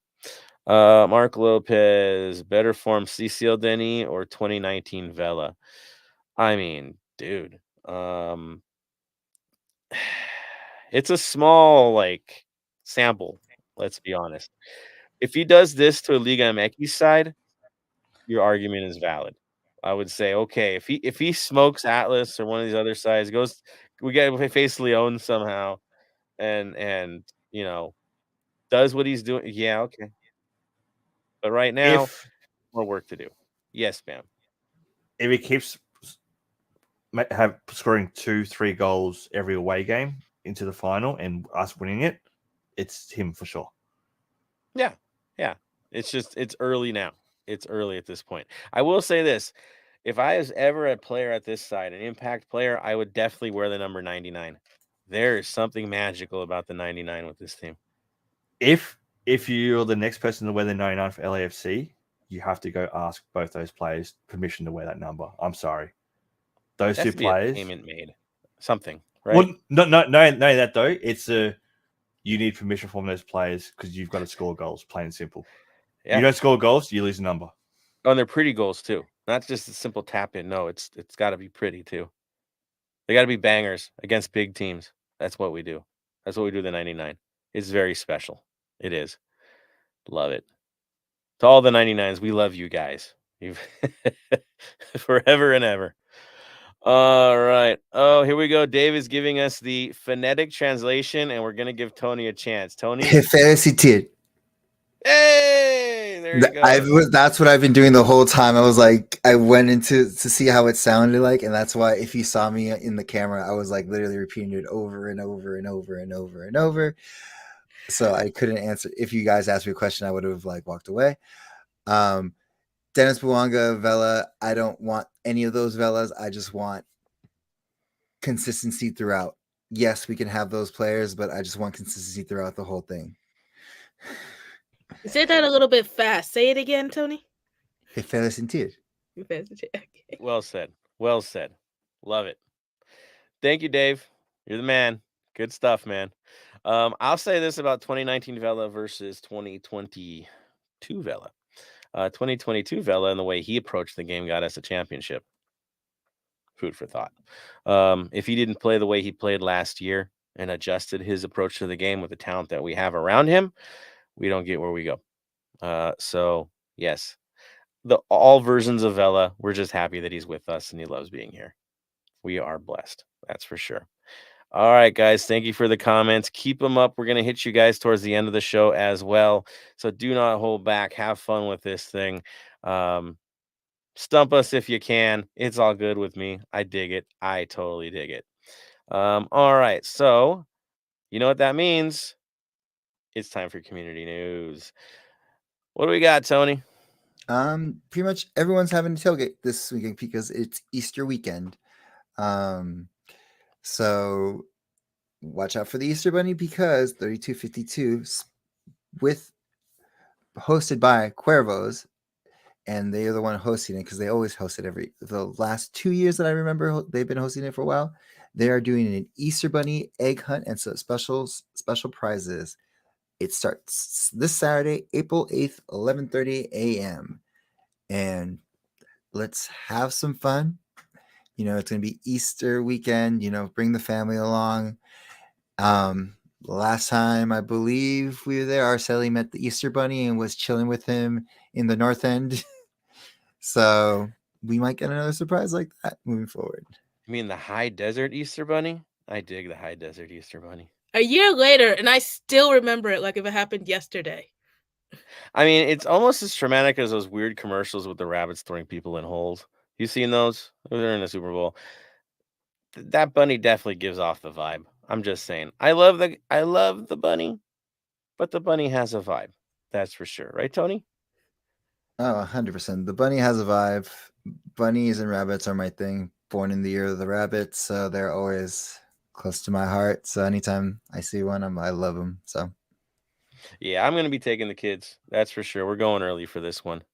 Mark Lopez, better form CCL Denny or 2019 Vela? I mean, dude, it's a small like sample. Let's be honest. If he does this to a Liga MX side, your argument is valid. I would say, okay, if he smokes Atlas or one of these other sides, we get face Leon somehow, and does what he's doing. Yeah, okay. But right now, If more work to do. Yes, ma'am. if he keeps scoring 2-3 goals every away game into the final and us winning it, it's him for sure. Yeah. It's early now. It's early at this point. I will say this. If I was ever a player at this side, an impact player, I would definitely wear the number 99. There is something magical about the 99 with this team. If you're the next person to wear the 99 for LAFC, you have to go ask both those players permission to wear that number. I'm sorry. Those That's two to be a players. payment made. Something, right? Well, no, that though. It's you need permission from those players because you've got to score goals, plain and simple. Yeah. You don't score goals, you lose a number. Oh, and they're pretty goals too. Not just a simple tap in. No, it's got to be pretty too. They got to be bangers against big teams. That's what we do. That's what we do with the 99. It's very special. It is. Love it. To all the 99s, we love you guys. You've forever and ever. All right. Oh, here we go. Dave is giving us the phonetic translation, and we're going to give Tony a chance. Tony? Félicité. Hey! There you go. That's what I've been doing the whole time. I was like, I went into to see how it sounded like, and that's why if you saw me in the camera, I was like literally repeating it over and over and over and over and over. So I couldn't answer. If you guys asked me a question, I would have like walked away. Dennis Bouanga, Vela, I don't want any of those Velas. I just want consistency throughout. Yes, we can have those players, but I just want consistency throughout the whole thing. You said that a little bit fast. Say it again, Tony. Félicité. Well said. Well said. Love it. Thank you, Dave. You're the man. Good stuff, man. I'll say this about 2019 Vela versus 2022 Vela. 2022 Vela and the way he approached the game got us a championship. Food for thought. If he didn't play the way he played last year and adjusted his approach to the game with the talent that we have around him, we don't get where we go. So yes, all versions of Vela, we're just happy that he's with us and he loves being here. We are blessed. That's for sure. All right, guys. Thank you for the comments. Keep them up. We're going to hit you guys towards the end of the show as well. So do not hold back. Have fun with this thing. Stump us if you can. It's all good with me. I dig it. I totally dig it. All right. So you know what that means? It's time for community news. What do we got, Tony? Pretty much everyone's having a tailgate this weekend because it's Easter weekend. So watch out for the Easter Bunny because 3252 hosted by Cuervos, and they are the one hosting it because they always host it the last 2 years that I remember they've been hosting it for a while. They are doing an Easter Bunny egg hunt and some special prizes. It starts this Saturday, April 8th, 11:30 a.m. And let's have some fun. It's going to be Easter weekend, bring the family along. Last time I believe we were there, Arceli met the Easter Bunny and was chilling with him in the North End. So we might get another surprise like that moving forward. You mean the High Desert Easter Bunny? I dig the High Desert Easter Bunny. A year later, and I still remember it like if it happened yesterday. I mean, it's almost as traumatic as those weird commercials with the rabbits throwing people in holes. You seen those? They're in the Super Bowl. That bunny definitely gives off the vibe. I'm just saying. I love the bunny, but the bunny has a vibe. That's for sure. Right, Tony? Oh, 100%. The bunny has a vibe. Bunnies and rabbits are my thing. Born in the year of the rabbit, so they're always close to my heart. So anytime I see one, I love them. So yeah, I'm going to be taking the kids. That's for sure. We're going early for this one.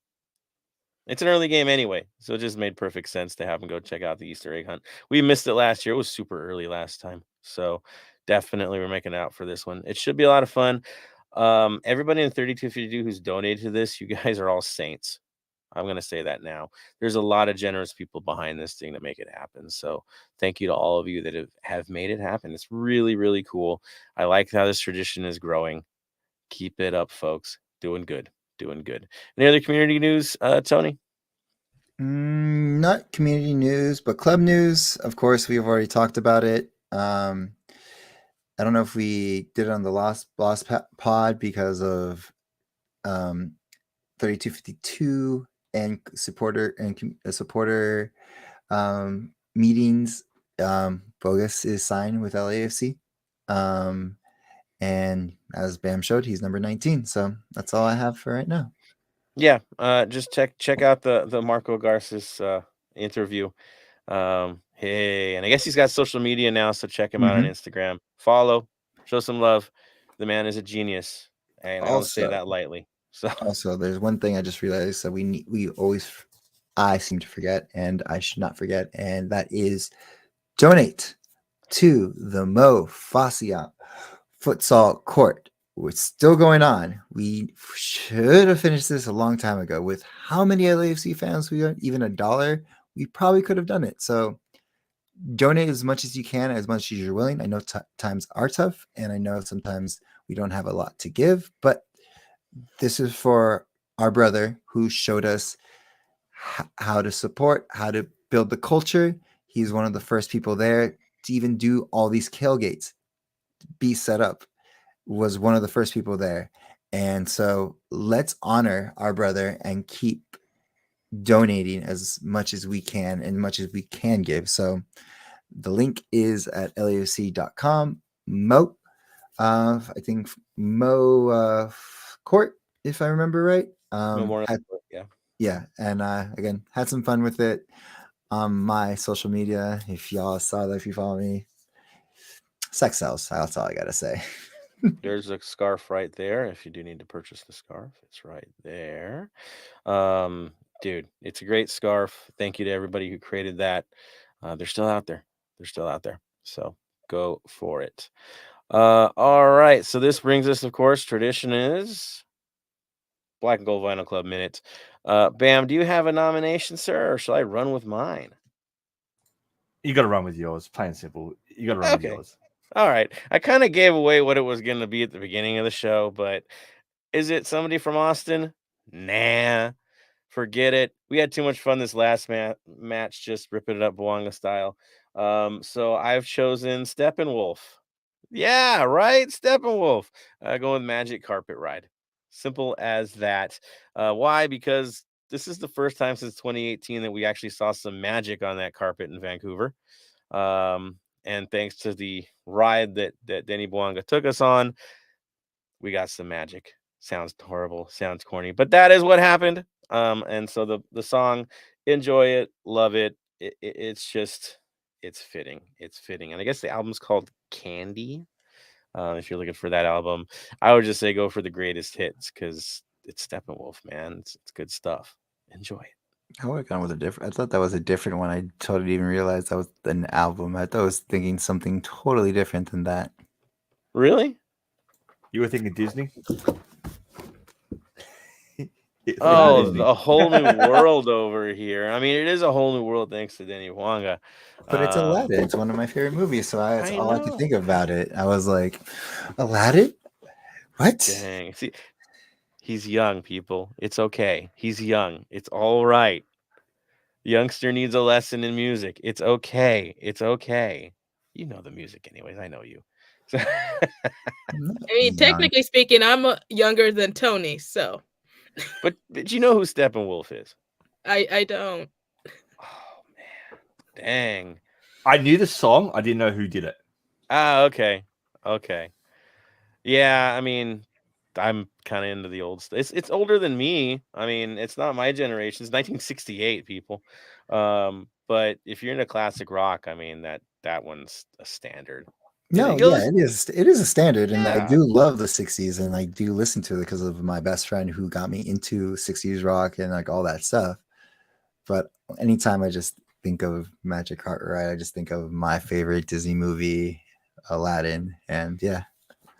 It's an early game anyway, so it just made perfect sense to have them go check out the Easter egg hunt. We missed it last year. It was super early last time, so definitely we're making it out for this one. It should be a lot of fun. Everybody in 3252 who's donated to this, you guys are all saints. I'm going to say that now. There's a lot of generous people behind this thing to make it happen. So thank you to all of you that have made it happen. It's really, really cool. I like how this tradition is growing. Keep it up, folks. Doing good. Any other community news, Tony? Not community news, but club news. Of course, we've already talked about it. I don't know if we did it on the last pod because of 3252 and supporter meetings. Bogus is signed with LAFC. And as Bam showed, he's number 19. So that's all I have for right now. Yeah, just check out the Marco Garces interview. Hey, and I guess he's got social media now, so check him out on Instagram. Follow, show some love. The man is a genius, and I don't say that lightly. So also, there's one thing I just realized that I seem to forget, and I should not forget, and that is donate to the Mo Fascia futsal court. It's still going on. We should have finished this a long time ago. With how many LAFC fans we got, even $1, we probably could have done it. So donate as much as you can, as much as you're willing. I know times are tough, and I know sometimes we don't have a lot to give, but this is for our brother who showed us how to support, how to build the culture. He's one of the first people there to even do all these tailgates, be set up, was one of the first people there. And so let's honor our brother and keep donating as much as we can and much as we can give. So the link is at LAFC.com. Mo, I think Mo Court, if I remember right. Yeah. And again, had some fun with it on my social media. If y'all saw that, if you follow me, sex sells. That's all I got to say. There's a scarf right there. If you do need to purchase the scarf, it's right there. Dude, it's a great scarf. Thank you to everybody who created that. They're still out there. So go for it. All right. So this brings us, of course, tradition is Black and Gold Vinyl Club Minute. Bam, do you have a nomination, sir, or shall I run with mine? You got to run with yours. Plain and simple. You got to run with yours. All right. I kind of gave away what it was going to be at the beginning of the show, but is it somebody from Austin? Nah. Forget it. We had too much fun this last match, just ripping it up Bwanga style. So I've chosen Steppenwolf. Yeah, right? Steppenwolf. Going with Magic Carpet Ride. Simple as that. Why? Because this is the first time since 2018 that we actually saw some magic on that carpet in Vancouver. And thanks to the ride that Denny Bwanga took us on, we got some magic. Sounds horrible, sounds corny, but that is what happened. And so the song, enjoy it, love it. It's fitting. And I guess the album's called Candy. If you're looking for that album, I would just say go for the greatest hits because it's Steppenwolf, man. It's good stuff. Enjoy it. I would have gone with a different. I thought that was a different one. I totally didn't realize that was an album. I thought I was thinking something totally different than that. Really? You were thinking Disney? Oh, a whole new world over here. I mean, it is a whole new world thanks to Denny Bwanga. But it's Aladdin. It's one of my favorite movies, so that's all I could know. think about it. I was like, Aladdin? What? Dang. See, he's young, people. It's okay. He's young. It's all right. The youngster needs a lesson in music. It's okay. You know the music anyways. I know you. I mean, technically speaking, I'm younger than Tony, so. But you know who Steppenwolf is? I don't. Oh man, dang! I knew the song. I didn't know who did it. Okay. Yeah, I mean, I'm kind of into the old stuff. It's older than me. I mean, it's not my generation. It's 1968, people. But if you're into classic rock, I mean that one's a standard. No, it is. It is a standard, and I do love the 60s, and I do listen to it because of my best friend who got me into 60s rock and like all that stuff. But anytime I just think of Magic Carpet Ride, I just think of my favorite Disney movie, Aladdin, and yeah.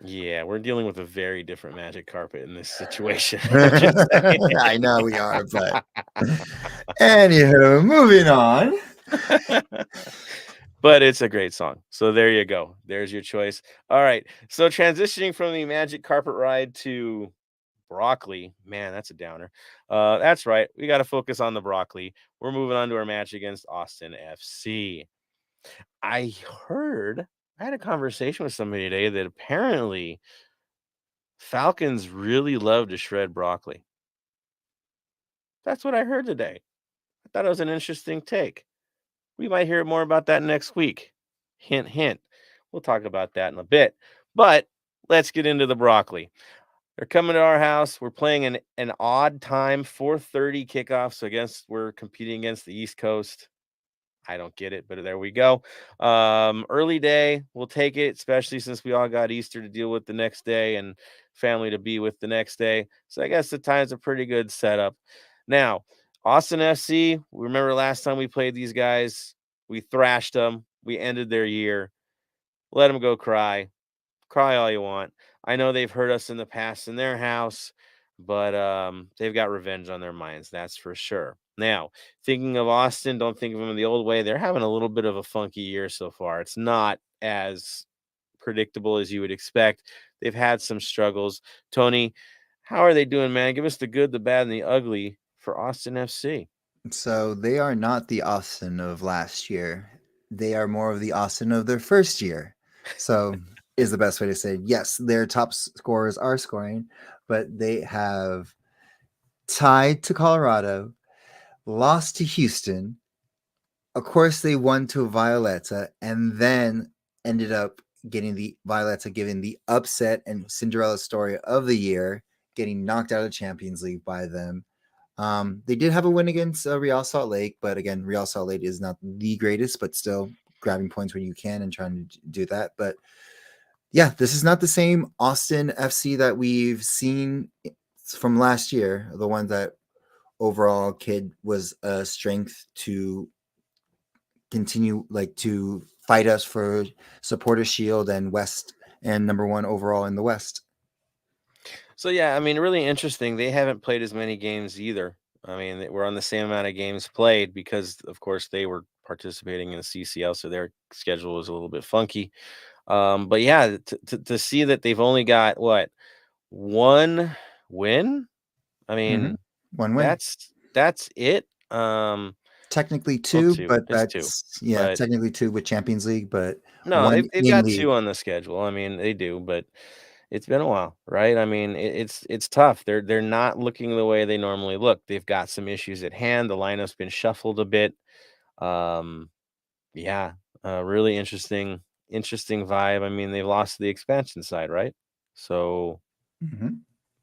Yeah, we're dealing with a very different magic carpet in this situation. I know we are, but anywho, moving on. But it's a great song. So there you go. There's your choice. All right. So transitioning from the Magic Carpet Ride to broccoli, man, that's a downer. That's right. We got to focus on the broccoli. We're moving on to our match against Austin FC. I had a conversation with somebody today that apparently Falcons really love to shred broccoli. That's what I heard today. I thought it was an interesting take. We might hear more about that next week. Hint, hint. We'll talk about that in a bit. But let's get into the broccoli. They're coming to our house. We're playing an odd time, 4:30 kickoff. So I guess we're competing against the East Coast. I don't get it, but there we go. Early day, we'll take it, especially since we all got Easter to deal with the next day and family to be with the next day. So I guess the time's a pretty good setup. Now, Austin FC, remember last time we played these guys, we thrashed them. We ended their year. Let them go cry. Cry all you want. I know they've hurt us in the past in their house, but they've got revenge on their minds. That's for sure. Now, thinking of Austin, don't think of them the old way. They're having a little bit of a funky year so far. It's not as predictable as you would expect. They've had some struggles. Tony, how are they doing, man? Give us the good, the bad, and the ugly for Austin FC. So they are not the Austin of last year. They are more of the Austin of their first year. So is the best way to say it. Yes, their top scorers are scoring, but they have tied to Colorado, lost to Houston. Of course, they won to Violetta, and then ended up getting the Violetta given the upset and Cinderella story of the year, getting knocked out of the Champions League by them. They did have a win against Real Salt Lake, but again, Real Salt Lake is not the greatest, but still grabbing points when you can and trying to do that. But yeah, this is not the same Austin FC that we've seen from last year. The one that overall kid was a strength to continue, like to fight us for Supporter Shield and West and number one overall in the West. So yeah, I mean, really interesting. They haven't played as many games either. I mean, we're on the same amount of games played because, of course, they were participating in the CCL, so their schedule was a little bit funky. But yeah, to see that they've only got what, one win. I mean, One win. that's it. Technically Well, two, two. but It's two. But technically two with Champions League, but no, one they've in got league. two on the schedule. I mean, they do, but it's been a while, right? I mean, it's tough. They're not looking the way they normally look. They've got some issues at hand. The lineup's been shuffled a bit. Um, yeah, really interesting vibe. I mean, they've lost the expansion side, right? So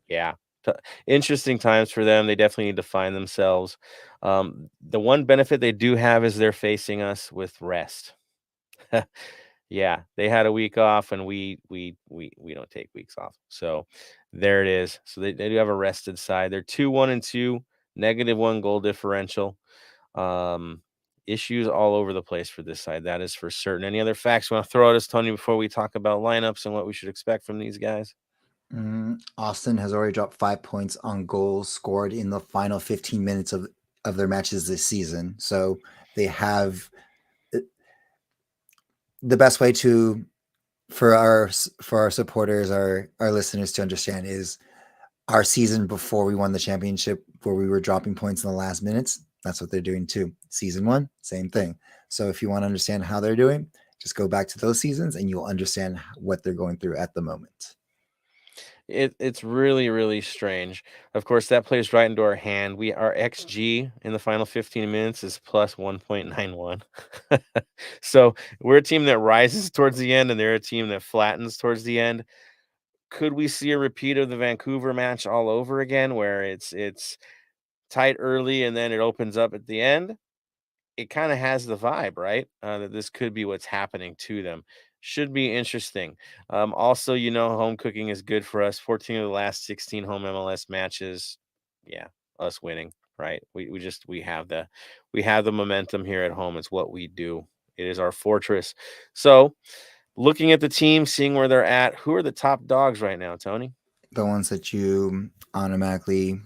yeah, t- interesting times for them. They definitely need to find themselves. The one benefit they do have is they're facing us with rest. Yeah, they had a week off, and we don't take weeks off. So there it is. So they do have a rested side. They're 2-1-2, -1 goal differential. Um, Issues all over the place for this side. That is for certain. Any other facts you want to throw at us, Tony, before we talk about lineups and what we should expect from these guys? Austin has already dropped 5 points on goals scored in the final 15 minutes of their matches this season. So they have the best way to for our supporters, our listeners to understand is our season before we won the championship, where we were dropping points in the last minutes. That's what they're doing too. Season one, same thing. So if you want to understand how they're doing, just go back to those seasons and you'll understand what they're going through at the moment. It's really, really strange. Of course, that plays right into our hand. Our XG in the final 15 minutes is plus 1.91. So we're a team that rises towards the end, and they're a team that flattens towards the end. Could we see a repeat of the Vancouver match all over again, where it's tight early and then it opens up at the end? It kind of has the vibe, right? That this could be what's happening to them. Should be interesting. Also, home cooking is good for us. 14 of the last 16 home MLS matches, yeah, us winning, right? We have the momentum here at home. It's what we do. It is our fortress. So, looking at the team, seeing where they're at, who are the top dogs right now, Tony? The ones that you automatically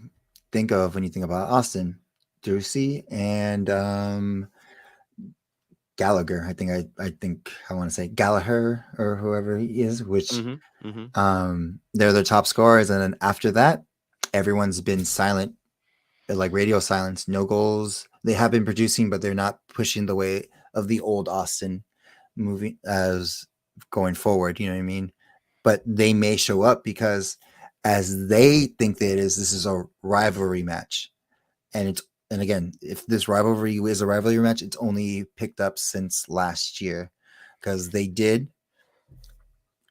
think of when you think about Austin, Ducey and Gallagher. I think I want to say Gallagher or whoever he is, which they're the top scorers, and then after that, everyone's been silent, like radio silence, no goals. They have been producing, but they're not pushing the way of the old Austin moving as going forward. You know what I mean? But they may show up because, as they think that this is a rivalry match, and again, if this rivalry is a rivalry match, it's only picked up since last year, because they did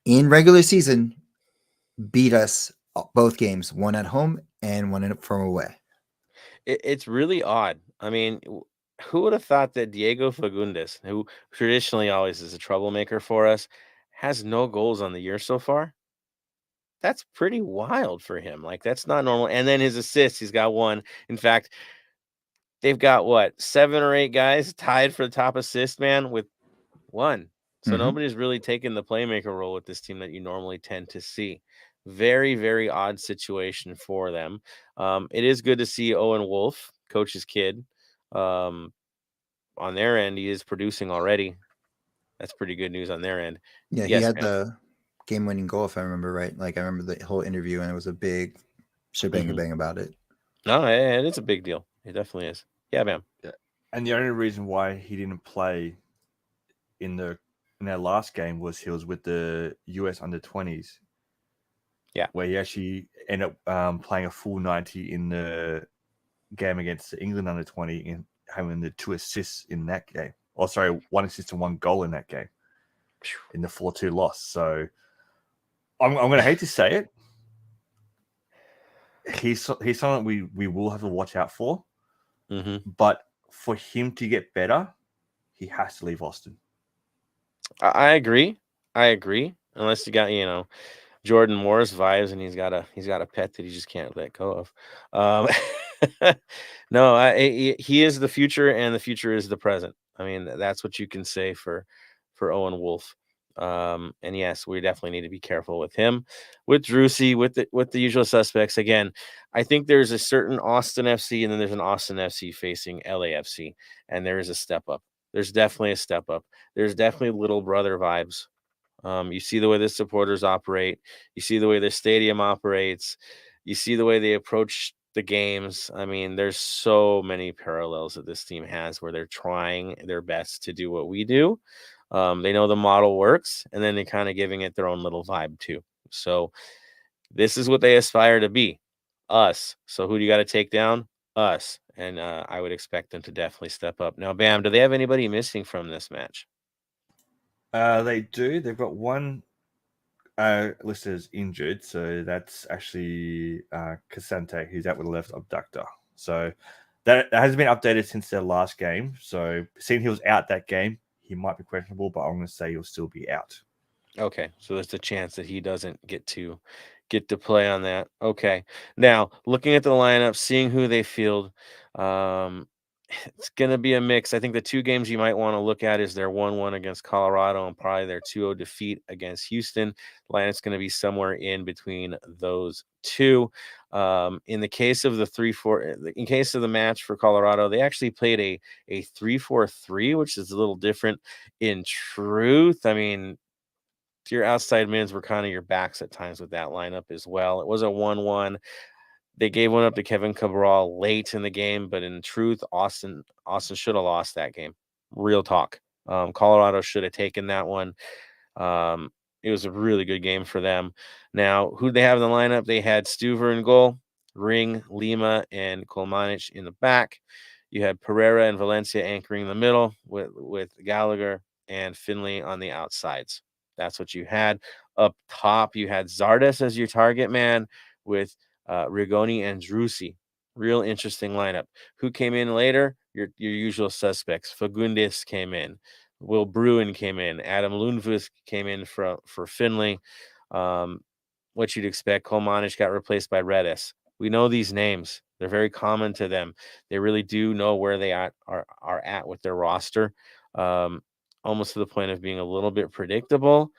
in regular season beat us both games, one at home and one from away. It's really odd. I mean, who would have thought that Diego Fagundes, who traditionally always is a troublemaker for us, has no goals on the year so far? That's pretty wild for him. Like, that's not normal. And then his assists, he's got one. In fact, they've got what, 7 or 8 guys tied for the top assist man with one. So nobody's really taken the playmaker role with this team that you normally tend to see. Very, very odd situation for them. It is good to see Owen Wolf, coach's kid. On their end, he is producing already. That's pretty good news on their end. Yeah, Yes, he had man. the game-winning goal, if I remember right. Like, I remember the whole interview, and it was a big shebang about it. No, it's a big deal. It definitely is. Yeah, man. Yeah. And the only reason why he didn't play in their last game was he was with the US under-20s. Yeah. Where he actually ended up playing a full 90 in the game against the England under-20 and having the 2 assists in that game. Oh, sorry, 1 assist and 1 goal in that game in the 4-2 loss. So I'm going to hate to say it. He's someone we will have to watch out for. But for him to get better, he has to leave Austin. I agree. Unless you got, Jordan Morris vibes, and he's got a pet that he just can't let go of. No, he is the future, and the future is the present. I mean, that's what you can say for Owen Wolf. And yes, we definitely need to be careful with him, with Drusi, with the usual suspects. Again, I think there's a certain Austin FC, and then there's an Austin FC facing LAFC, and there is a step up. There's definitely a step up. There's definitely little brother vibes. You see the way the supporters operate. You see the way the stadium operates. You see the way they approach the games. I mean, there's so many parallels that this team has where they're trying their best to do what we do. They know the model works, and then they're kind of giving it their own little vibe too. So this is what they aspire to be, us. So who do you got to take down? Us. And I would expect them to definitely step up. Now, Bam, do they have anybody missing from this match? They do. They've got one listed as injured, so that's actually Casante, who's out with a left abductor. So that has been updated since their last game. So seeing he was out that game, he might be questionable, but I'm going to say he'll still be out. Okay, so there's a chance that he doesn't get to play on that. Okay, now looking at the lineup, seeing who they field, it's going to be a mix. I think the 2 games you might want to look at is their 1-1 against Colorado and probably their 2-0 defeat against Houston. Lineup's going to be somewhere in between those 2. In the case of the 3-4, in case of the match for Colorado, they actually played a 3-4-3, which is a little different in truth. I mean, your outside mids were kind of your backs at times with that lineup as well. It was a 1-1. They gave one up to Kevin Cabral late in the game, but in truth, Austin should have lost that game. Real talk. Colorado should have taken that one. It was a really good game for them. Now, who they have in the lineup? They had Stuver in goal, Ring, Lima, and Kolmanic in the back. You had Pereira and Valencia anchoring the middle with Gallagher and Finley on the outsides. That's what you had. Up top, you had Zardes as your target man with Rigoni and Drusi. Real interesting lineup. Who came in later? Your usual suspects. Fagundes came in. Will Bruin came in. Adam Lundqvist came in for Finley. What you'd expect. Kolmanic got replaced by Redis. We know these names. They're very common to them. They really do know where they are at with their roster. Almost to the point of being a little bit predictable.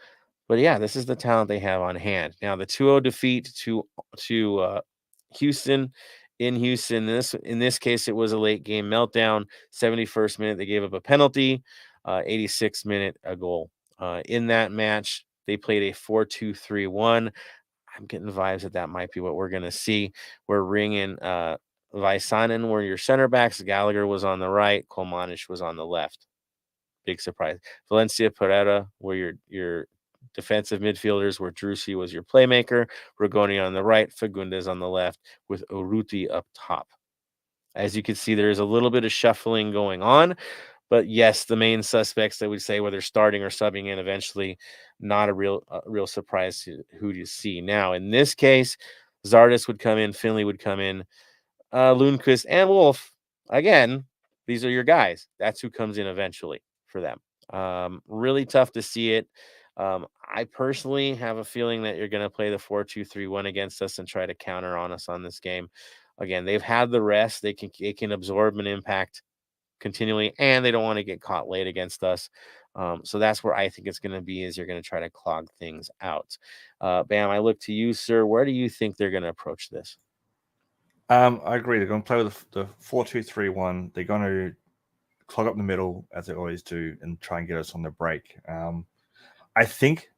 But yeah, this is the talent they have on hand. Now, the 2-0 defeat to Houston in Houston. In this case, it was a late game meltdown. 71st minute, they gave up a penalty. 86 minute a goal. In that match, they played a 4-2-3-1. I'm getting vibes that might be what we're going to see. We're ringing Vaisanen were your center backs. Gallagher was on the right. Kolmanic was on the left. Big surprise. Valencia Pereira were your defensive midfielders, where Drusi was your playmaker. Rigoni on the right, Fagundes on the left, with Urruti up top. As you can see, there's a little bit of shuffling going on. But yes, the main suspects that we say, whether starting or subbing in eventually, not a real surprise to who do you see. Now, in this case, Zardes would come in, Finley would come in, Lundqvist and Wolf. Again, these are your guys. That's who comes in eventually for them. Really tough to see it. I personally have a feeling that you're going to play the 4-2-3-1 against us and try to counter on us on this game. Again, they've had the rest. They can absorb an impact continually, and they don't want to get caught late against us. So that's where I think it's going to be, is you're going to try to clog things out. Bam, I look to you, sir. Where do you think they're going to approach this? I agree. They're going to play with the 4-2-3-1. They're going to clog up the middle, as they always do, and try and get us on the break. I think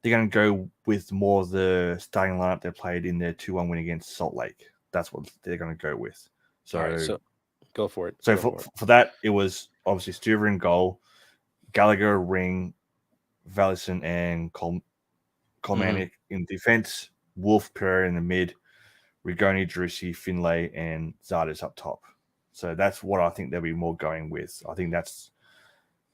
they're going to go with more of the starting lineup they played in their 2-1 win against Salt Lake. That's what they're going to go with. So, right, so go for it. So for that, it was obviously Stuver in goal, Gallagher, Ring, Vallison, and Kolmanic in defense, Wolf, Pereira in the mid, Rigoni, Drusi, Finlay, and Zardes up top. So that's what I think they'll be more going with. I think that's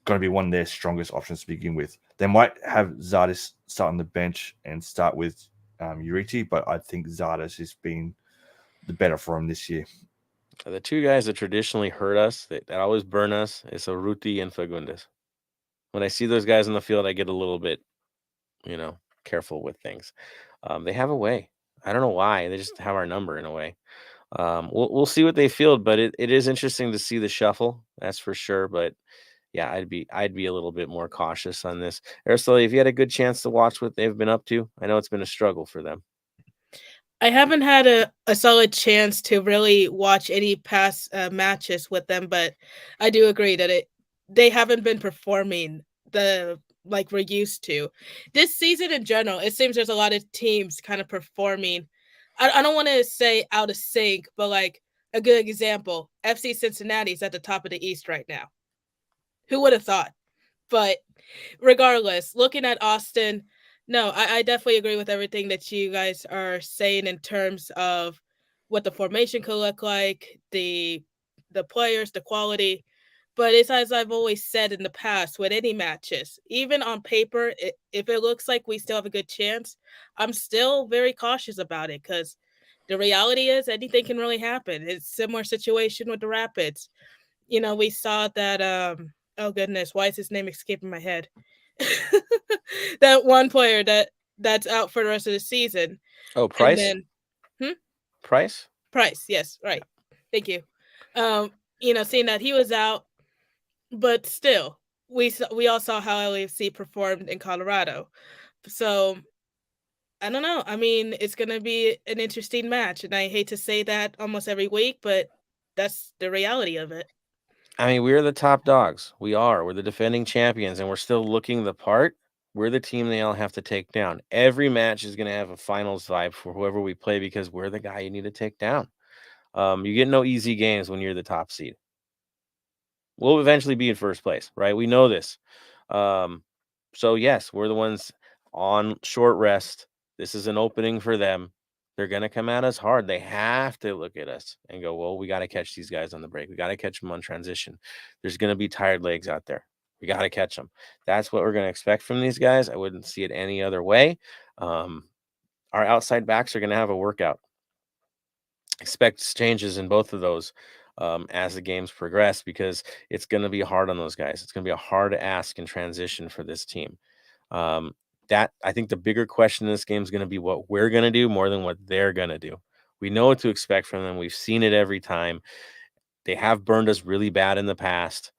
going to be one of their strongest options to begin with. They might have Zardes start on the bench and start with Urruti, but I think Zardes has been the better for him this year. The two guys that traditionally hurt us, that always burn us, is Urruti and Fagundes. When I see those guys in the field, I get a little bit, careful with things. They have a way. I don't know why. They just have our number in a way. We'll see what they field, but it is interesting to see the shuffle. That's for sure. But yeah, I'd be a little bit more cautious on this. Aristotle, if you had a good chance to watch what they've been up to, I know it's been a struggle for them. I haven't had a solid chance to really watch any past matches with them, but I do agree that they haven't been performing like we're used to. This season in general, it seems there's a lot of teams kind of performing. I don't want to say out of sync, but like a good example, FC Cincinnati's at the top of the East right now. Who would have thought? But regardless, looking at Austin, no, I definitely agree with everything that you guys are saying in terms of what the formation could look like, the players, the quality. But it's as I've always said in the past with any matches, even on paper, if it looks like we still have a good chance, I'm still very cautious about it, because the reality is anything can really happen. It's a similar situation with the Rapids. We saw that, oh goodness, why is his name escaping my head? That one player that's out for the rest of the season. Oh, Price? And then, Price? Price, yes, right. Thank you. Seeing that he was out, but still, we all saw how LAFC performed in Colorado. So, I don't know. I mean, it's going to be an interesting match, and I hate to say that almost every week, but that's the reality of it. I mean, we're the top dogs. We're the defending champions, and we're still looking the part. We're the team they all have to take down. Every match is going to have a finals vibe for whoever we play, because we're the guy you need to take down. You get no easy games when you're the top seed. We'll eventually be in first place, right? We know this. So yes, we're the ones on short rest. This is an opening for them. They're going to come at us hard. They have to look at us and go, well, we got to catch these guys on the break. We got to catch them on transition. There's going to be tired legs out there. We got to catch them. That's what we're going to expect from these guys. I wouldn't see it any other way. Our outside backs are going to have a workout. Expect changes in both of those as the games progress, because it's going to be hard on those guys. It's going to be a hard ask in transition for this team. That I think the bigger question in this game is going to be what we're going to do more than what they're going to do. We know what to expect from them. We've seen it every time. They have burned us really bad in the past.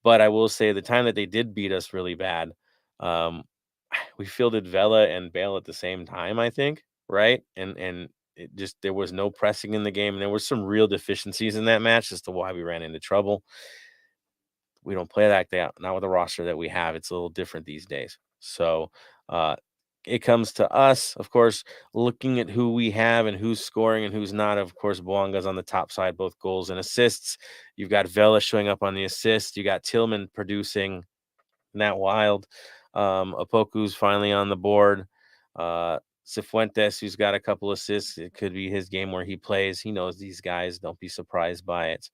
But I will say the time that they did beat us really bad, we fielded Vela and Bale at the same time, I think, right? And it just, there was no pressing in the game. And there were some real deficiencies in that match as to why we ran into trouble. We don't play like that, not with the roster that we have. It's a little different these days. So it comes to us, of course, looking at who we have and who's scoring and who's not. Of course, Bouanga's on the top side, both goals and assists. You've got Vela showing up on the assist. You got Tillman producing. Nat Wild. Opoku's finally on the board. Cifuentes, who's got a couple assists. It could be his game where he plays. He knows these guys. Don't be surprised by it.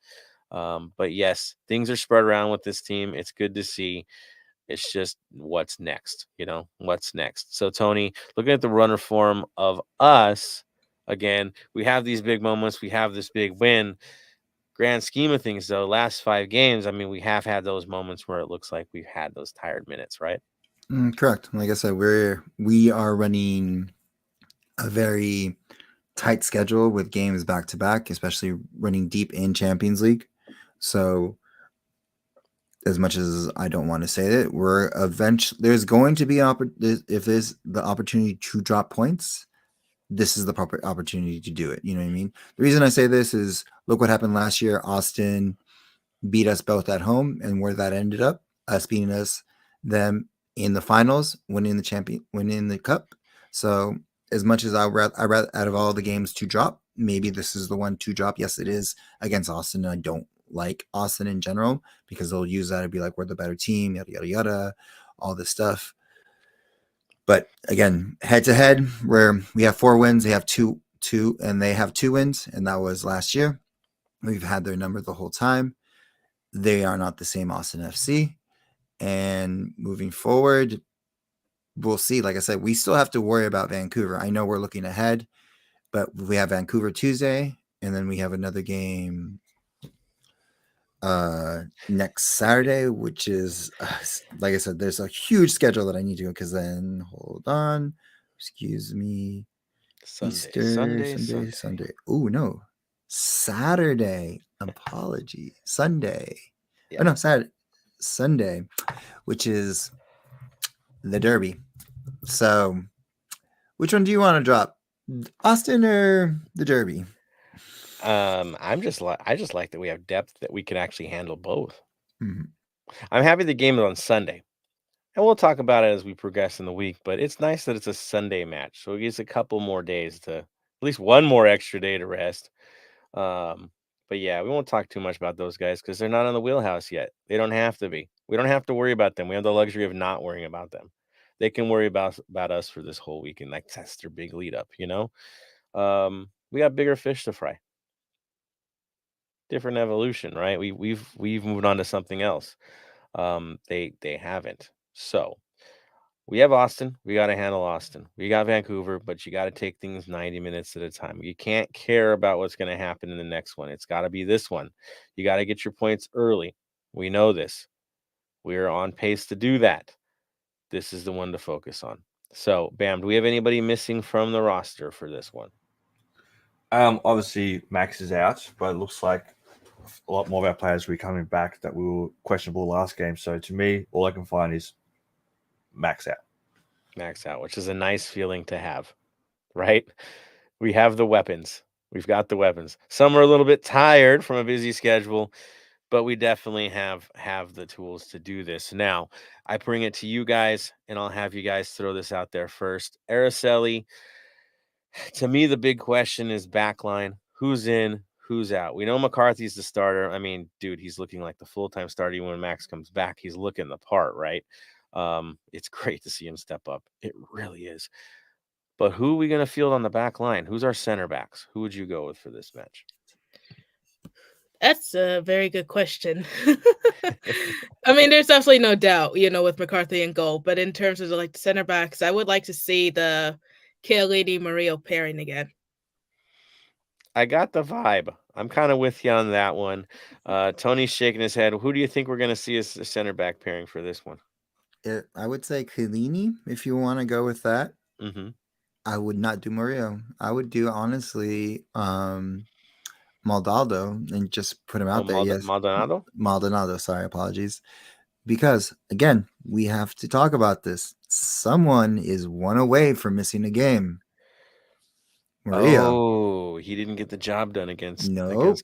But yes, things are spread around with this team. It's good to see. It's just what's next, what's next. So, Tony, looking at the runner form of us, again, we have these big moments. We have this big win. Grand scheme of things, though, last 5 games, I mean, we have had those moments where it looks like we've had those tired minutes, right? Correct. Like I said, we are running a very tight schedule with games back to back, especially running deep in Champions League. So as much as I don't want to say it, we're eventually there's going to be if there's the opportunity to drop points, this is the proper opportunity to do it. You know what I mean? The reason I say this is look what happened last year. Austin beat us both at home, and where that ended up, us beating them in the finals, winning the cup. So as much as I rather out of all the games to drop, maybe this is the one to drop. Yes, it is against Austin. I don't like Austin in general because they'll use that to be like, we're the better team, yada, yada, yada, all this stuff. But again, head to head, where we have 4 wins, they have two, and they have 2 wins, and that was last year. We've had their number the whole time. They are not the same Austin FC. And moving forward, we'll see. Like I said, we still have to worry about Vancouver. I know we're looking ahead, but we have Vancouver Tuesday, and then we have another game next Saturday, which is like I said, there's a huge schedule that I need to go because then hold on, excuse me, Sunday. Oh no, Saturday. Apology, Sunday. Yep. Oh no, Sunday, which is the Derby. So, which one do you want to drop, Austin or the Derby? I just like that we have depth that we can actually handle both. Mm-hmm. I'm happy the game is on Sunday, and we'll talk about it as we progress in the week. But it's nice that it's a Sunday match, so it gives a couple more days at least one more extra day to rest. But yeah, we won't talk too much about those guys because they're not in the wheelhouse yet. They don't have to be. We don't have to worry about them. We have the luxury of not worrying about them. They can worry about us for this whole weekend. Like that's their big lead up, We got bigger fish to fry. Different evolution, right? We've moved on to something else. They haven't. So we have Austin. We got to handle Austin. We got Vancouver, but you got to take things 90 minutes at a time. You can't care about what's going to happen in the next one. It's got to be this one. You got to get your points early. We know this. We're on pace to do that. This is the one to focus on. So, Bam, do we have anybody missing from the roster for this one? Obviously, Max is out, but it looks like a lot more of our players will be coming back that we were questionable last game. So, to me, all I can find is Max out, which is a nice feeling to have, right? We have the weapons. We've got the weapons. Some are a little bit tired from a busy schedule, but we definitely have the tools to do this. Now, I bring it to you guys, and I'll have you guys throw this out there first. Araceli, to me, the big question is backline. Who's in? Who's out? We know McCarthy's the starter. I mean, dude, he's looking like the full-time starter. Even when Max comes back, he's looking the part, right? It's great to see him step up. It really is. But who are we going to field on the back line? Who's our center backs? Who would you go with for this match? That's a very good question. I mean, there's absolutely no doubt, with McCarthy in goal. But in terms of the center backs, I would like to see the Chiellini Murillo pairing again. I got the vibe. I'm kind of with you on that one. Tony's shaking his head. Who do you think we're going to see as the center back pairing for this one? I would say Chiellini, if you want to go with that. Mm-hmm. I would not do Murillo. I would do, honestly, Maldonado and just put him out there. Yes, Maldonado. Sorry, apologies. Because again, we have to talk about this. Someone is one away from missing a game. Murillo. Oh, he didn't get the job done against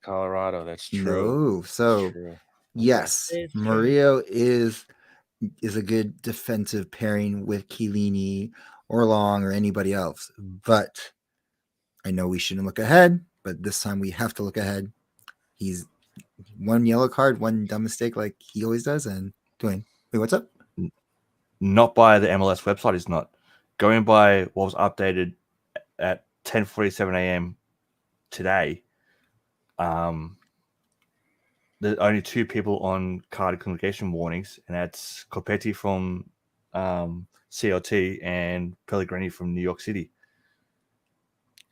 Colorado. That's true. No, so true. Yes, It's true. Murillo is a good defensive pairing with Chiellini or Long or anybody else. But I know we shouldn't look ahead, but this time we have to look ahead. He's one yellow card, one dumb mistake like he always does. And Dwayne, wait, what's up? Not by the MLS website. Is not going by what was updated at 10:47 a.m. today. There's only 2 people on card communication warnings, and that's Copetti from CLT and Pellegrini from New York City.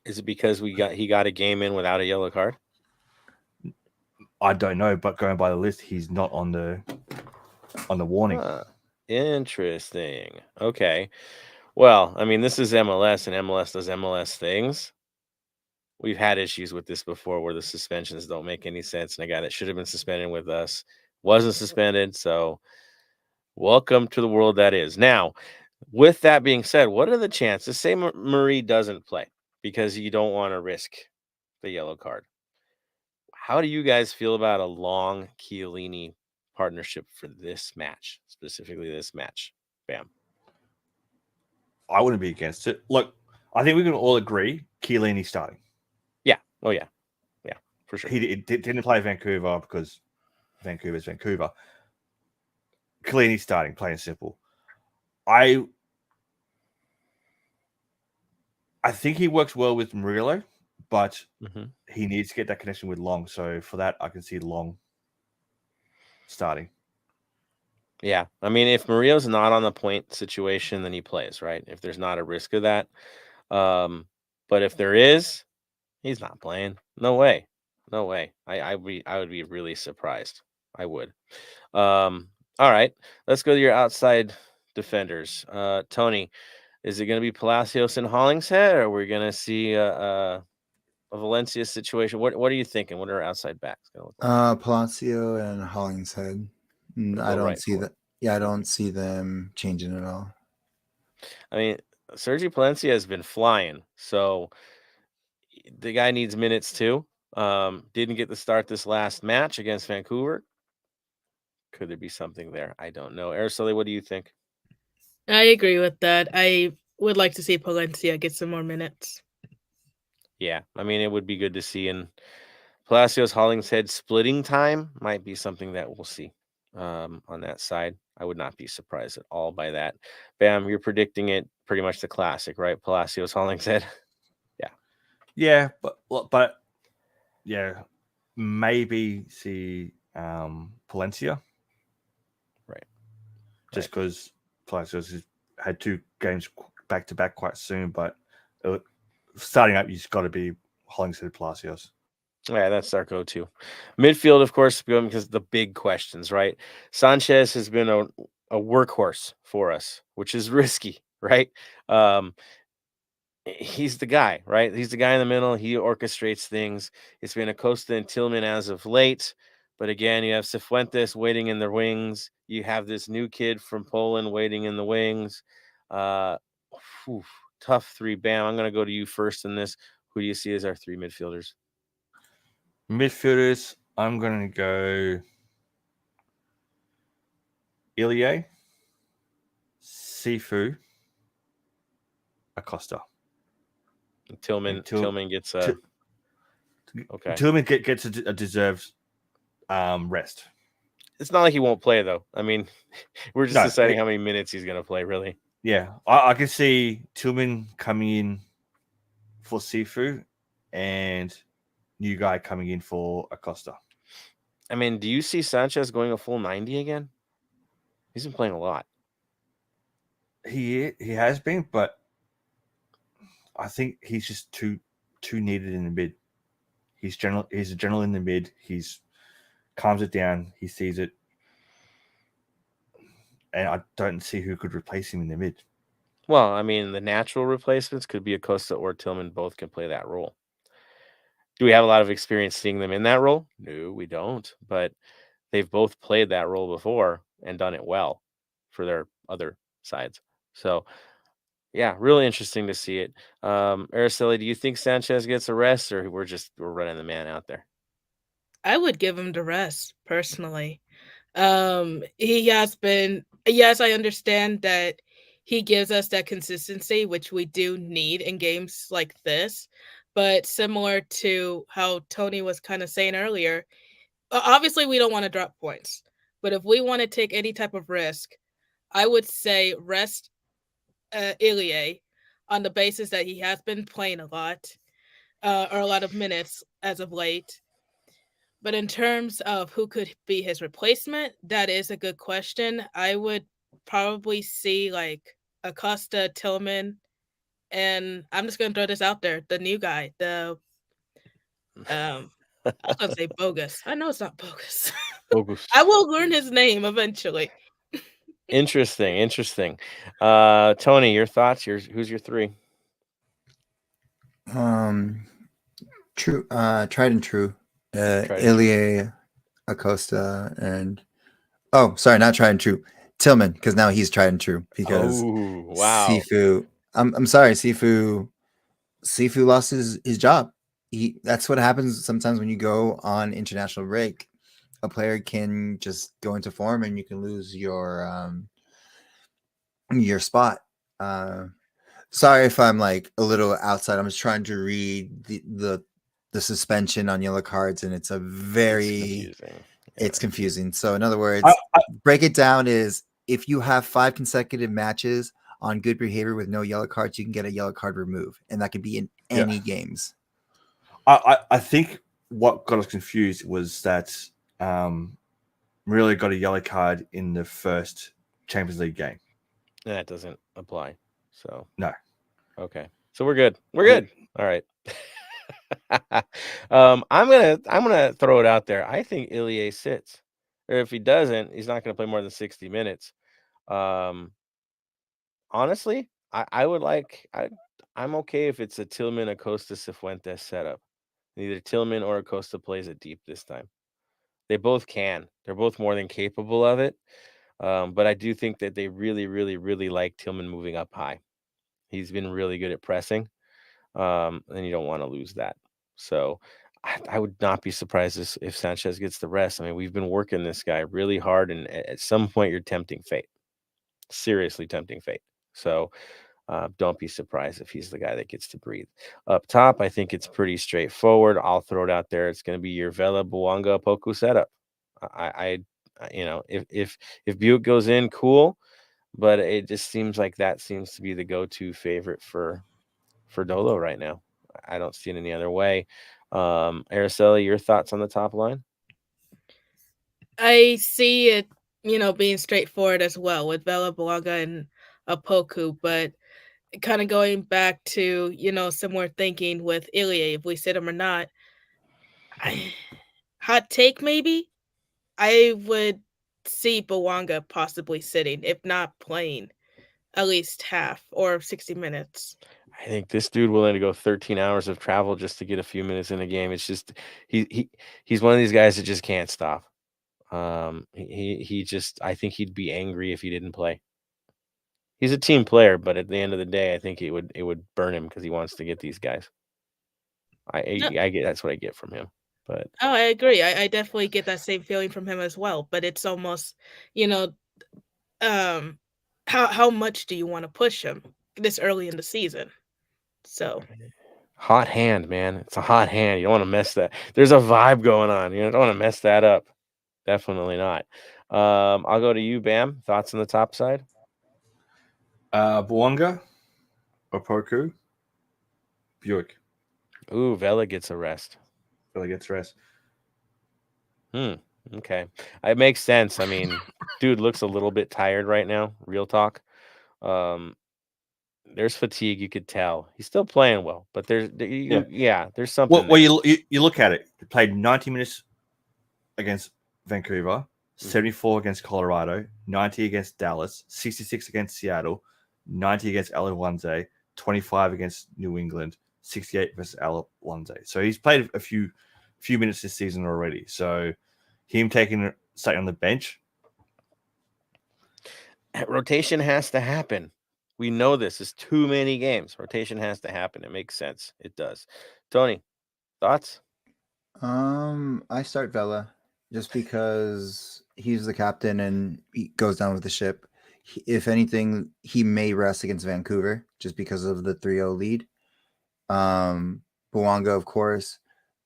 Is it because he got a game in without a yellow card? I don't know, but going by the list, he's not on the warning. Interesting. Okay. Well, I mean, this is MLS, and MLS does MLS things. We've had issues with this before where the suspensions don't make any sense, and a guy that should have been suspended with us wasn't suspended. So, welcome to the world that is. Now, with that being said, what are the chances? Say Marie doesn't play because you don't want to risk the yellow card. How do you guys feel about a Long Chiellini partnership for this match, specifically this match? Bam. I wouldn't be against it. Look, I think we can all agree Chiellini starting. Yeah. Oh, yeah. Yeah, for sure. He didn't play Vancouver because Vancouver's Vancouver. Chiellini starting, plain and simple. I think he works well with Murillo, but he needs to get that connection with Long. So for that, I can see Long starting. Yeah. I mean, if Murillo's not on the point situation, then he plays, right? If there's not a risk of that. But if there is, he's not playing. No way. No way. I would be really surprised. I would. All right. Let's go to your outside defenders. Tony, is it going to be Palacios and Hollingshead, or are we going to see a Valencia situation? What are you thinking? What are our outside backs going to look like? Palacio and Hollingshead. I don't see that. Yeah, I don't see them changing at all. I mean, Sergi Palencia has been flying, so the guy needs minutes too. Didn't get the start this last match against Vancouver. Could there be something there? I don't know. Araceli, what do you think? I agree with that. I would like to see Palencia get some more minutes. Yeah, I mean, it would be good to see. And Palacios Hollingshead splitting time might be something that we'll see on that side. I would not be surprised at all by that. Bam, you're predicting it pretty much the classic, right? Palacios Hollingshead. Yeah, but yeah, maybe see Palencia. Right. Just because Palacios has had 2 games back to back quite soon, but starting up, you've got to be Hollingshead Palacios. Yeah, that's our go-to. Midfield, of course, because the big questions, right? Sanchez has been a workhorse for us, which is risky, right? He's the guy, right? He's the guy in the middle. He orchestrates things. It's been Acosta and Tillman as of late. But again, you have Cifuentes waiting in the wings. You have this new kid from Poland waiting in the wings. Tough 3. Bam, I'm going to go to you first in this. Who do you see as our 3 midfielders? Midfielders, I'm going to go Ilie, Sifu, Acosta. Tillman gets a okay. Tillman gets a deserved rest. It's not like he won't play though. I mean, we're just deciding how many minutes he's going to play, really. Yeah, I can see Tillman coming in for Sifu and new guy coming in for Acosta. I mean, do you see Sanchez going a full 90 again? He's been playing a lot. He has been, but I think he's just too needed in the mid. He's a general in the mid. He's calms it down. He sees it. And I don't see who could replace him in the mid. Well, I mean, the natural replacements could be Acosta or Tillman. Both can play that role. Do we have a lot of experience seeing them in that role? No, we don't. But they've both played that role before and done it well for their other sides. So, yeah, really interesting to see it. Araceli, do you think Sanchez gets a rest, or we're running the man out there? I would give him the rest personally. He has been, yes, I understand that he gives us that consistency, which we do need in games like this. But similar to how Tony was kind of saying earlier, obviously we don't want to drop points. But if we want to take any type of risk, I would say rest Ilie on the basis that he has been playing a lot, or a lot of minutes as of late. But in terms of who could be his replacement, that is a good question. I would probably see like Acosta, Tillman, and I'm just gonna throw this out there: the new guy, the I was gonna say bogus. I know it's not bogus. Bogus. I will learn his name eventually. Interesting. Tony, your thoughts? Who's your three? True, tried and true. Tried and Ilie, Acosta, and sorry, not tried and true. Tillman, because now he's tried and true because wow. Sifu. I'm sorry, Sifu lost his job. That's what happens sometimes when you go on international break. A player can just go into form and you can lose your spot. Sorry if I'm like a little outside. I'm just trying to read the suspension on yellow cards, and it's it's confusing. So in other words, break it down is if you have 5 consecutive matches on good behavior with no yellow cards, you can get a yellow card removed, and that could be in any games. I think what got us confused was that really got a yellow card in the first Champions League game. That doesn't apply. So no. Okay. So we're good. We're good. All right. I'm gonna throw it out there. I think Ilie sits, or if he doesn't, he's not gonna play more than 60 minutes. Honestly, I would like I'm okay if it's a Tillman Acosta Cifuentes setup. Either Tillman or Acosta plays it deep this time. They both can. They're both more than capable of it. But I do think that they really, really, really like Tillman moving up high. He's been really good at pressing. And you don't want to lose that. So I would not be surprised if Sanchez gets the rest. I mean, we've been working this guy really hard, and at some point you're tempting fate. Seriously tempting fate. So don't be surprised if he's the guy that gets to breathe. Up top, I think it's pretty straightforward. I'll throw it out there. It's going to be your Vela Bouanga Poku setup. If Buick goes in, cool, but it just seems like that seems to be the go-to favorite for Dolo right now. I don't see it any other way. Araceli, your thoughts on the top line? I see it, being straightforward as well with Vela Bouanga and Opoku, but kind of going back to, similar thinking with Ilie, if we sit him or not. Hot take maybe? I would see Bouanga possibly sitting, if not playing, at least half or 60 minutes. I think this dude willing to go 13 hours of travel just to get a few minutes in a game. It's just he's one of these guys that just can't stop. He just, I think he'd be angry if he didn't play. He's a team player, but at the end of the day, I think it would burn him because he wants to get these guys. I get that's what I get from him. But I agree. I definitely get that same feeling from him as well. But it's almost, how much do you want to push him this early in the season? So hot hand, man. It's a hot hand. You don't want to mess that. There's a vibe going on. You don't want to mess that up. Definitely not. I'll go to you, Bam. Thoughts on the top side? Bouanga, Opoku, Buick. Ooh, Vela gets a rest. Vela gets rest. Okay. It makes sense. I mean, dude looks a little bit tired right now. Real talk. There's fatigue. You could tell. He's still playing well, but there's something. Well, you look at it. He played 90 minutes against Vancouver, 74 against Colorado, 90 against Dallas, 66 against Seattle, 90 against Alajuelense, 25 against New England, 68 versus Alajuelense. So he's played a few minutes this season already. So him staying on the bench. Rotation has to happen. We know this is too many games. Rotation has to happen. It makes sense. It does. Tony, thoughts? I start Vela just because he's the captain and he goes down with the ship. If anything, he may rest against Vancouver just because of the 3-0 lead. Bouanga, of course,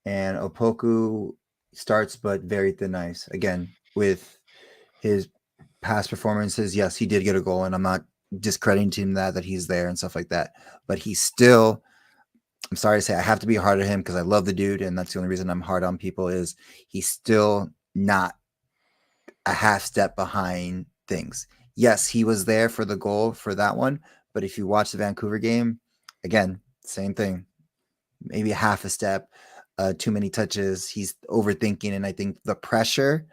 and Opoku starts, but very thin ice. Again, with his past performances, yes, he did get a goal, and I'm not discrediting that he's there and stuff like that. But he's still, I'm sorry to say, I have to be hard on him because I love the dude, and that's the only reason I'm hard on people is he's still not a half step behind things. Yes, he was there for the goal for that one, but if you watch the Vancouver game, again, same thing. Maybe a half a step, too many touches. He's overthinking, and I think the pressure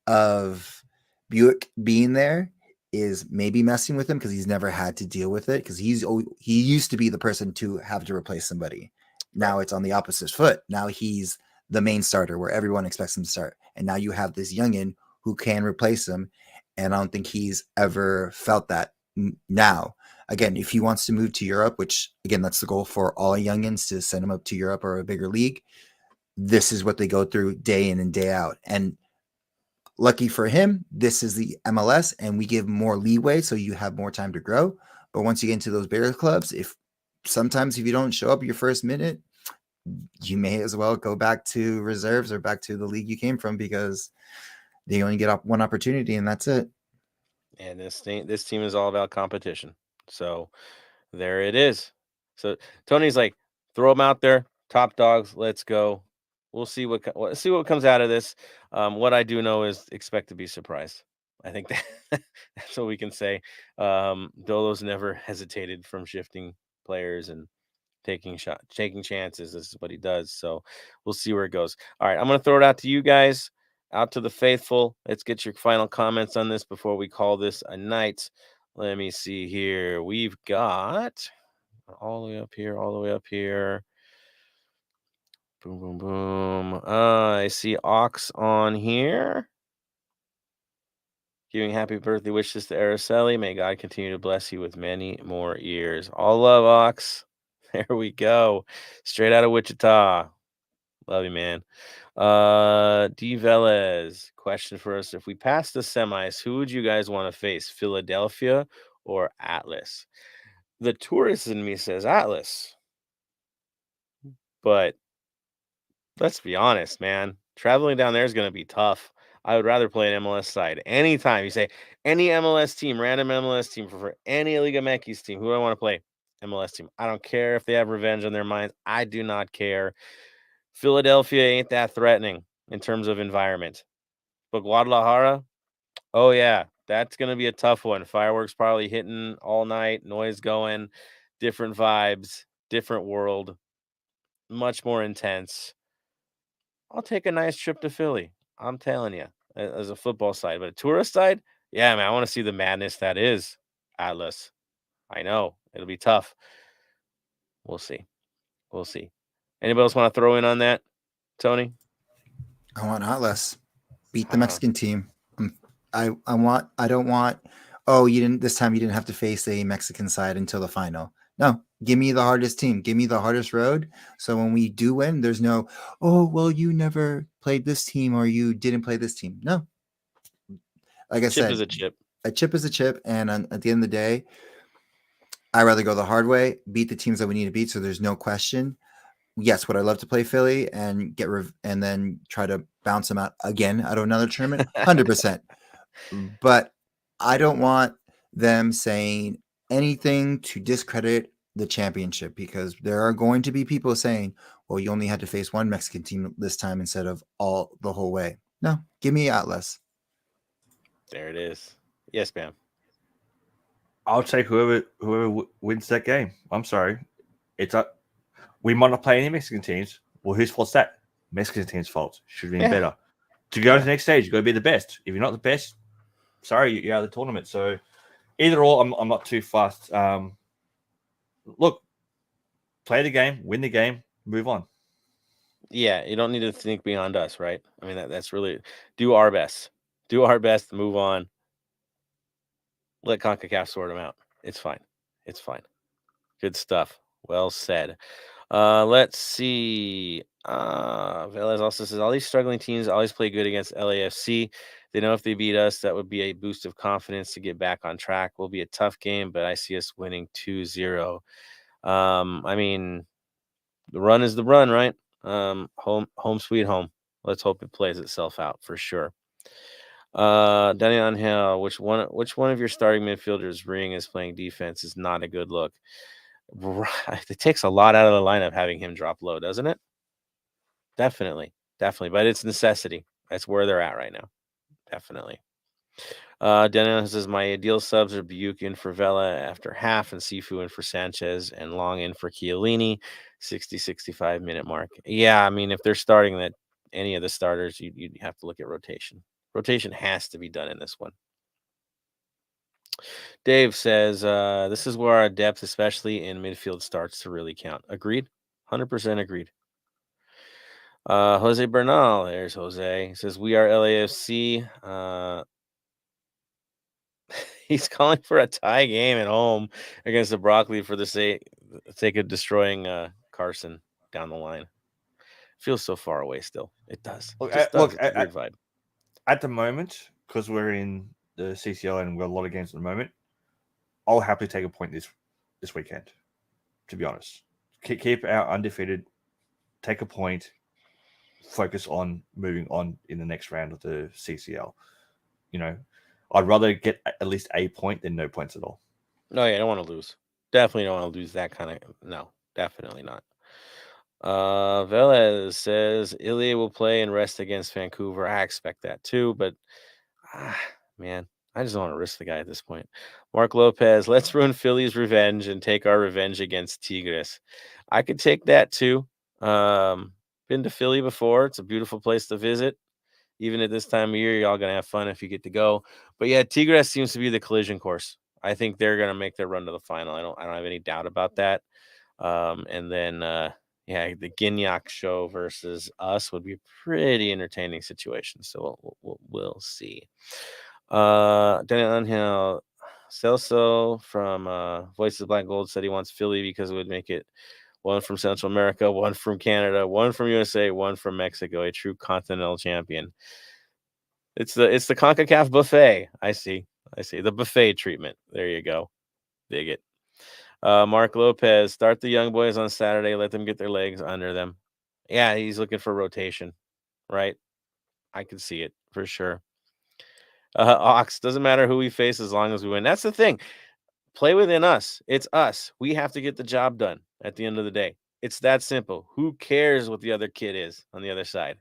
of Buick being there is maybe messing with him because he's never had to deal with it because he used to be the person to have to replace somebody. Now it's on the opposite foot. Now he's the main starter where everyone expects him to start, and now you have this youngin who can replace him, and I don't think he's ever felt that. Now, again, if he wants to move to Europe, which again that's the goal for all youngins to send him up to Europe or a bigger league, this is what they go through day in and day out. And lucky for him, this is the MLS and we give more leeway so you have more time to grow. But once you get into those bigger clubs, if you don't show up your first minute, you may as well go back to reserves or back to the league you came from because they only get one opportunity and that's it. And this team is all about competition. So there it is. So Tony's like, throw them out there, top dogs. Let's go. We'll see what comes out of this. What I do know is expect to be surprised. I think that's what we can say. Dolo's never hesitated from shifting players and taking chances. This is what he does. So we'll see where it goes. All right, I'm going to throw it out to you guys, out to the faithful. Let's get your final comments on this before we call this a night. Let me see here. We've got all the way up here. Boom, boom, boom. I see Ox on here. Giving happy birthday wishes to Araceli. May God continue to bless you with many more years. All love, Ox. There we go. Straight out of Wichita. Love you, man. D. Velez, question for us. If we pass the semis, who would you guys want to face? Philadelphia or Atlas? The tourist in me says Atlas. But let's be honest, man. Traveling down there is going to be tough. I would rather play an MLS side. Anytime you say any MLS team, random MLS team for any Liga MX team, who do I want to play? MLS team. I don't care if they have revenge on their minds. I do not care. Philadelphia ain't that threatening in terms of environment. But Guadalajara, oh yeah, that's going to be a tough one. Fireworks probably hitting all night, noise going, different vibes, different world, much more intense. I'll take a nice trip to Philly. I'm telling you, as a football side, but a tourist side, yeah, man, I want to see the madness that is Atlas. I know it'll be tough. We'll see. We'll see. Anybody else want to throw in on that, Tony? I want Atlas. Beat the Mexican team. I don't want, this time you didn't have to face a Mexican side until the final. No, give me the hardest team. Give me the hardest road. So when we do win, there's no, you never played this team or you didn't play this team. No. Like I said, chip is a chip. A chip is a chip. And at the end of the day, I'd rather go the hard way, beat the teams that we need to beat. So there's no question. Yes, would I love to play Philly and and then try to bounce them out again out of another tournament? 100%. But I don't want them saying anything to discredit the championship because there are going to be people saying, well, you only had to face one Mexican team this time instead of the whole way. No, give me Atlas. There it is. Yes, ma'am. I'll take whoever wins that game. I'm sorry. We might not play any Mexican teams. Well, whose fault's that? Mexican team's fault. Should have been better. To go to the next stage, you got to be the best. If you're not the best, sorry, you're out of the tournament. So either or, I'm not too fast. Look, play the game, win the game, move on. Yeah, you don't need to think beyond us, right? I mean, that's really do our best. Do our best, move on. Let CONCACAF sort them out. It's fine. It's fine. Good stuff. Well said. Let's see. Velez also says all these struggling teams always play good against LAFC. They know if they beat us, that would be a boost of confidence to get back on track. Will be a tough game, but I see us winning 2-0. I mean, the run is the run, right? Home sweet home. Let's hope it plays itself out for sure. Danny Angel, which one of your starting midfielders ring is playing defense is not a good look. Right. It takes a lot out of the lineup having him drop low, doesn't it? Definitely. But it's necessity. That's where they're at right now. Definitely. Daniel says my ideal subs are Buick in for Vela after half and Sifu in for Sanchez and Long in for Chiellini, 60-65 minute mark. Yeah, I mean, if they're starting that any of the starters, you'd have to look at rotation. Rotation has to be done in this one. Dave says this is where our depth, especially in midfield, starts to really count. Agreed? 100% agreed. Jose Bernal, there's Jose. He says we are LAFC. He's calling for a tie game at home against the Broccoli for the sake of destroying Carson down the line. Feels so far away still. It does. Look, It's a weird vibe. At the moment, because we're in the CCL and we've got a lot of games at the moment, I'll happily take a point this weekend, to be honest. Keep our undefeated, take a point, focus on moving on in the next round of the CCL. You know, I'd rather get at least a point than no points at all. No, yeah, I don't want to lose. Definitely don't want to lose that kind of. No, definitely not. Velez says Ilya will play and rest against Vancouver. I expect that too, but man, I just don't want to risk the guy at this point. Mark Lopez, let's ruin Philly's revenge and take our revenge against Tigres. I could take that too. Been to Philly before. It's a beautiful place to visit. Even at this time of year, y'all gonna have fun if you get to go. But yeah, Tigres seems to be the collision course. I think they're gonna make their run to the final. I don't have any doubt about that. And then yeah, the Gignac show versus us would be a pretty entertaining situation. So we'll see. Daniel Angel Celso from Voices of Black Gold said he wants Philly because it would make it one from Central America, one from Canada, one from USA, one from Mexico, a true continental champion. It's the CONCACAF buffet. I see. The buffet treatment. There you go. Dig it. Mark Lopez, start the young boys on Saturday. Let them get their legs under them. Yeah, he's looking for rotation, right? I can see it for sure. Ox, doesn't matter who we face as long as we win. That's the thing. Play within us. It's us. We have to get the job done at the end of the day. It's that simple. Who cares what the other kid is on the other side?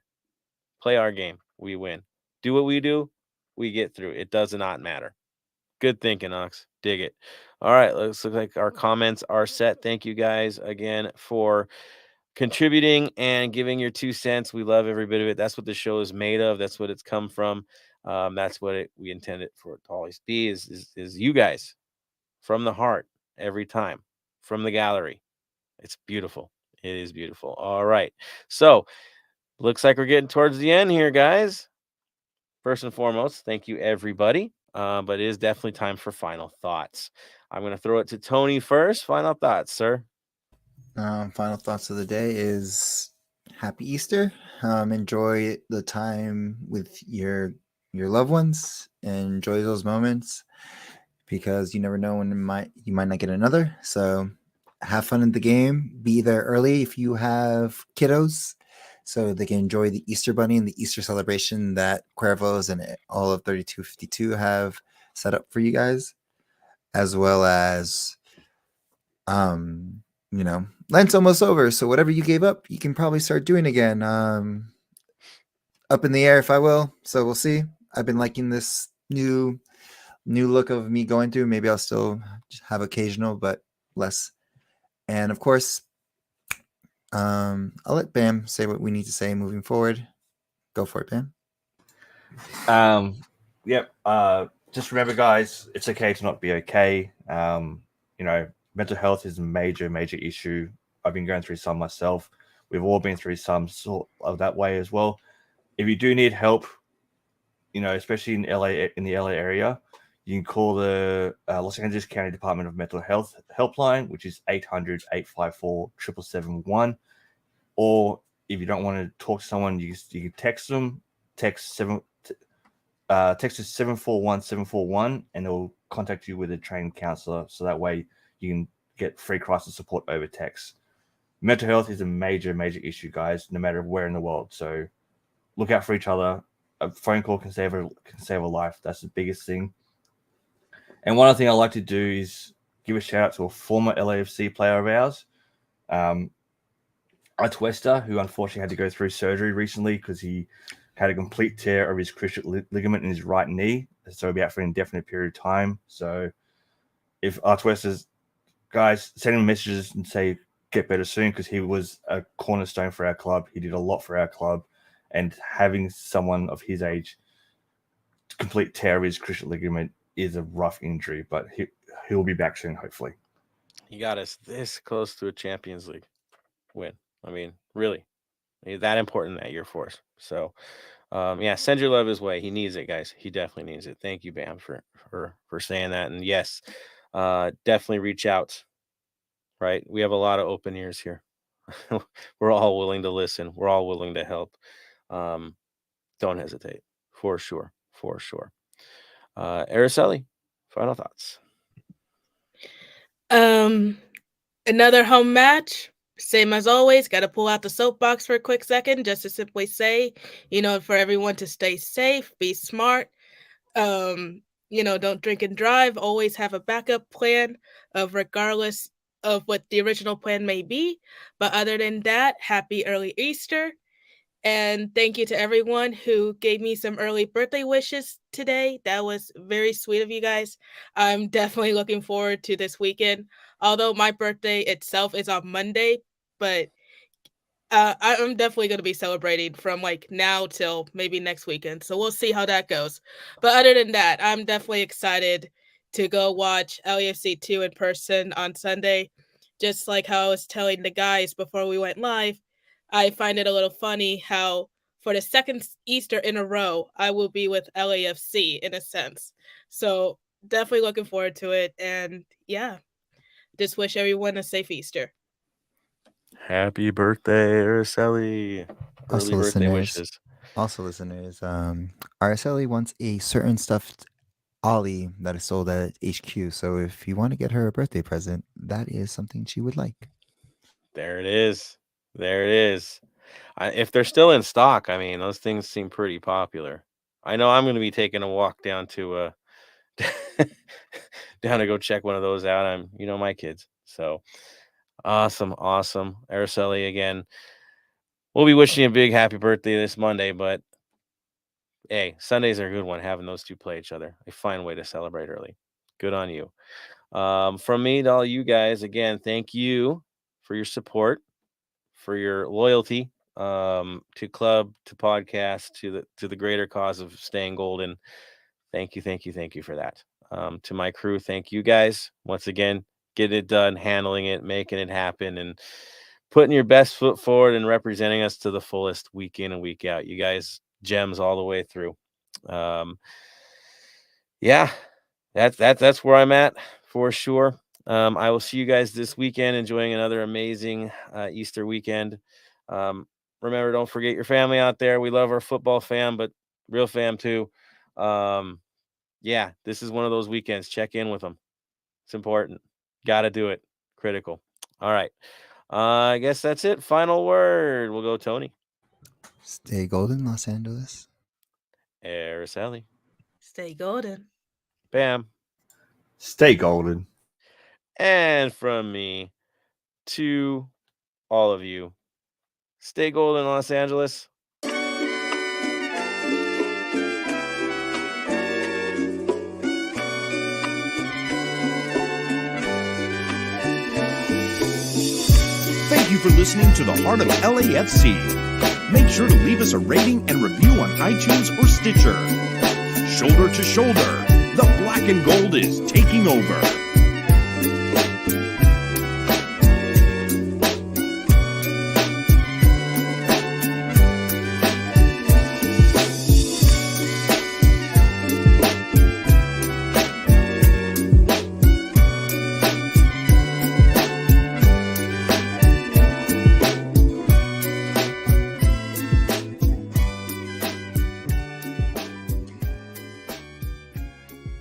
Play our game. We win. Do what we do. We get through. It does not matter. Good thinking, Ox. Dig it. All right. Looks like our comments are set. Thank you guys again for contributing and giving your 2 cents. We love every bit of it. That's what the show is made of. That's what it's come from. That's what we intended for it to always be is you guys from the heart every time from the gallery. It's beautiful. It is beautiful. All right. So looks like we're getting towards the end here, guys. First and foremost, thank you, everybody. But it is definitely time for final thoughts. I'm going to throw it to Tony first. Final thoughts, sir. Final thoughts of the day is happy Easter. Enjoy the time with your loved ones and enjoy those moments because you never know when you might not get another. So have fun in the game. Be there early if you have kiddos so they can enjoy the Easter Bunny and the Easter celebration that Cuervos and all of 3252 have set up for you guys, as well as, Lent's almost over. So whatever you gave up, you can probably start doing again. Up in the air, if I will. So we'll see. I've been liking this new look of me going through. Maybe I'll still have occasional, but less. And of course, I'll let Bam say what we need to say moving forward. Go for it, Bam. Yep. Just remember, guys, it's okay to not be okay. Mental health is a major, major issue. I've been going through some myself. We've all been through some sort of that way as well. If you do need help, especially in the LA area, you can call the Los Angeles County Department of Mental Health helpline, which is 800-854-7771. Or if you don't want to talk to someone, you can text them. Text us 741-741, and they'll contact you with a trained counselor. So that way you can get free crisis support over text. Mental health is a major issue, guys, no matter where in the world. So look out for each other. A phone call can save a life. That's the biggest thing. And one other thing I like to do is give a shout out to a former LAFC player of ours, Atuesta, who unfortunately had to go through surgery recently because he had a complete tear of his cruciate ligament in his right knee. So he'll be out for an indefinite period of time. So if Atuesta's guys, send him messages and say, get better soon, because he was a cornerstone for our club. He did a lot for our club. And having someone of his age complete tear of his cruciate ligament is a rough injury, but he'll be back soon, hopefully. He got us this close to a Champions League win. I mean, really, that important that year for us. So, send your love his way. He needs it, guys. He definitely needs it. Thank you, Bam, for saying that. And yes, definitely reach out. Right, we have a lot of open ears here. We're all willing to listen. We're all willing to help. Don't hesitate, for sure. Araceli, final thoughts. Another home match. Same as always, got to pull out the soapbox for a quick second just to simply say, for everyone to stay safe, be smart. Don't drink and drive. Always have a backup plan of regardless of what the original plan may be. But other than that, happy early Easter. And thank you to everyone who gave me some early birthday wishes today. That was very sweet of you guys. I'm definitely looking forward to this weekend. Although my birthday itself is on Monday, but I'm definitely going to be celebrating from like now till maybe next weekend. So we'll see how that goes. But other than that, I'm definitely excited to go watch LAFC 2 in person on Sunday. Just like how I was telling the guys before we went live, I find it a little funny how for the second Easter in a row, I will be with LAFC in a sense. So definitely looking forward to it. And yeah, just wish everyone a safe Easter. Happy birthday, Araceli. Early birthday wishes. Also, listeners, Araceli wants a certain stuffed Ollie that is sold at HQ. So if you want to get her a birthday present, that is something she would like. There it is. If they're still in stock, I mean, those things seem pretty popular. I know I'm going to be taking a walk down to go check one of those out. I'm, my kids. So awesome. Araceli, again, we'll be wishing you a big happy birthday this Monday, but hey, Sundays are a good one, having those two play each other. A fine way to celebrate early. Good on you. From me to all you guys, again, thank you for your support, for your loyalty to club, to podcast, to the greater cause of staying golden. Thank you for that. To my crew, thank you guys once again. Getting it done, handling it, making it happen, and putting your best foot forward and representing us to the fullest week in and week out. You guys, gems all the way through. That's where I'm at for sure. I will see you guys this weekend, enjoying another amazing Easter weekend. Remember, don't forget your family out there. We love our football fam, but real fam too. This is one of those weekends. Check in with them. It's important. Got to do it. Critical. All right. I guess that's it. Final word. We'll go Tony. Stay golden, Los Angeles. Araceli. Stay golden. Bam. Stay golden. And from me to all of you, stay golden, Los Angeles. Thank you for listening to the Heart of LAFC. Make sure to leave us a rating and review on iTunes or Stitcher. Shoulder to shoulder, the black and gold is taking over.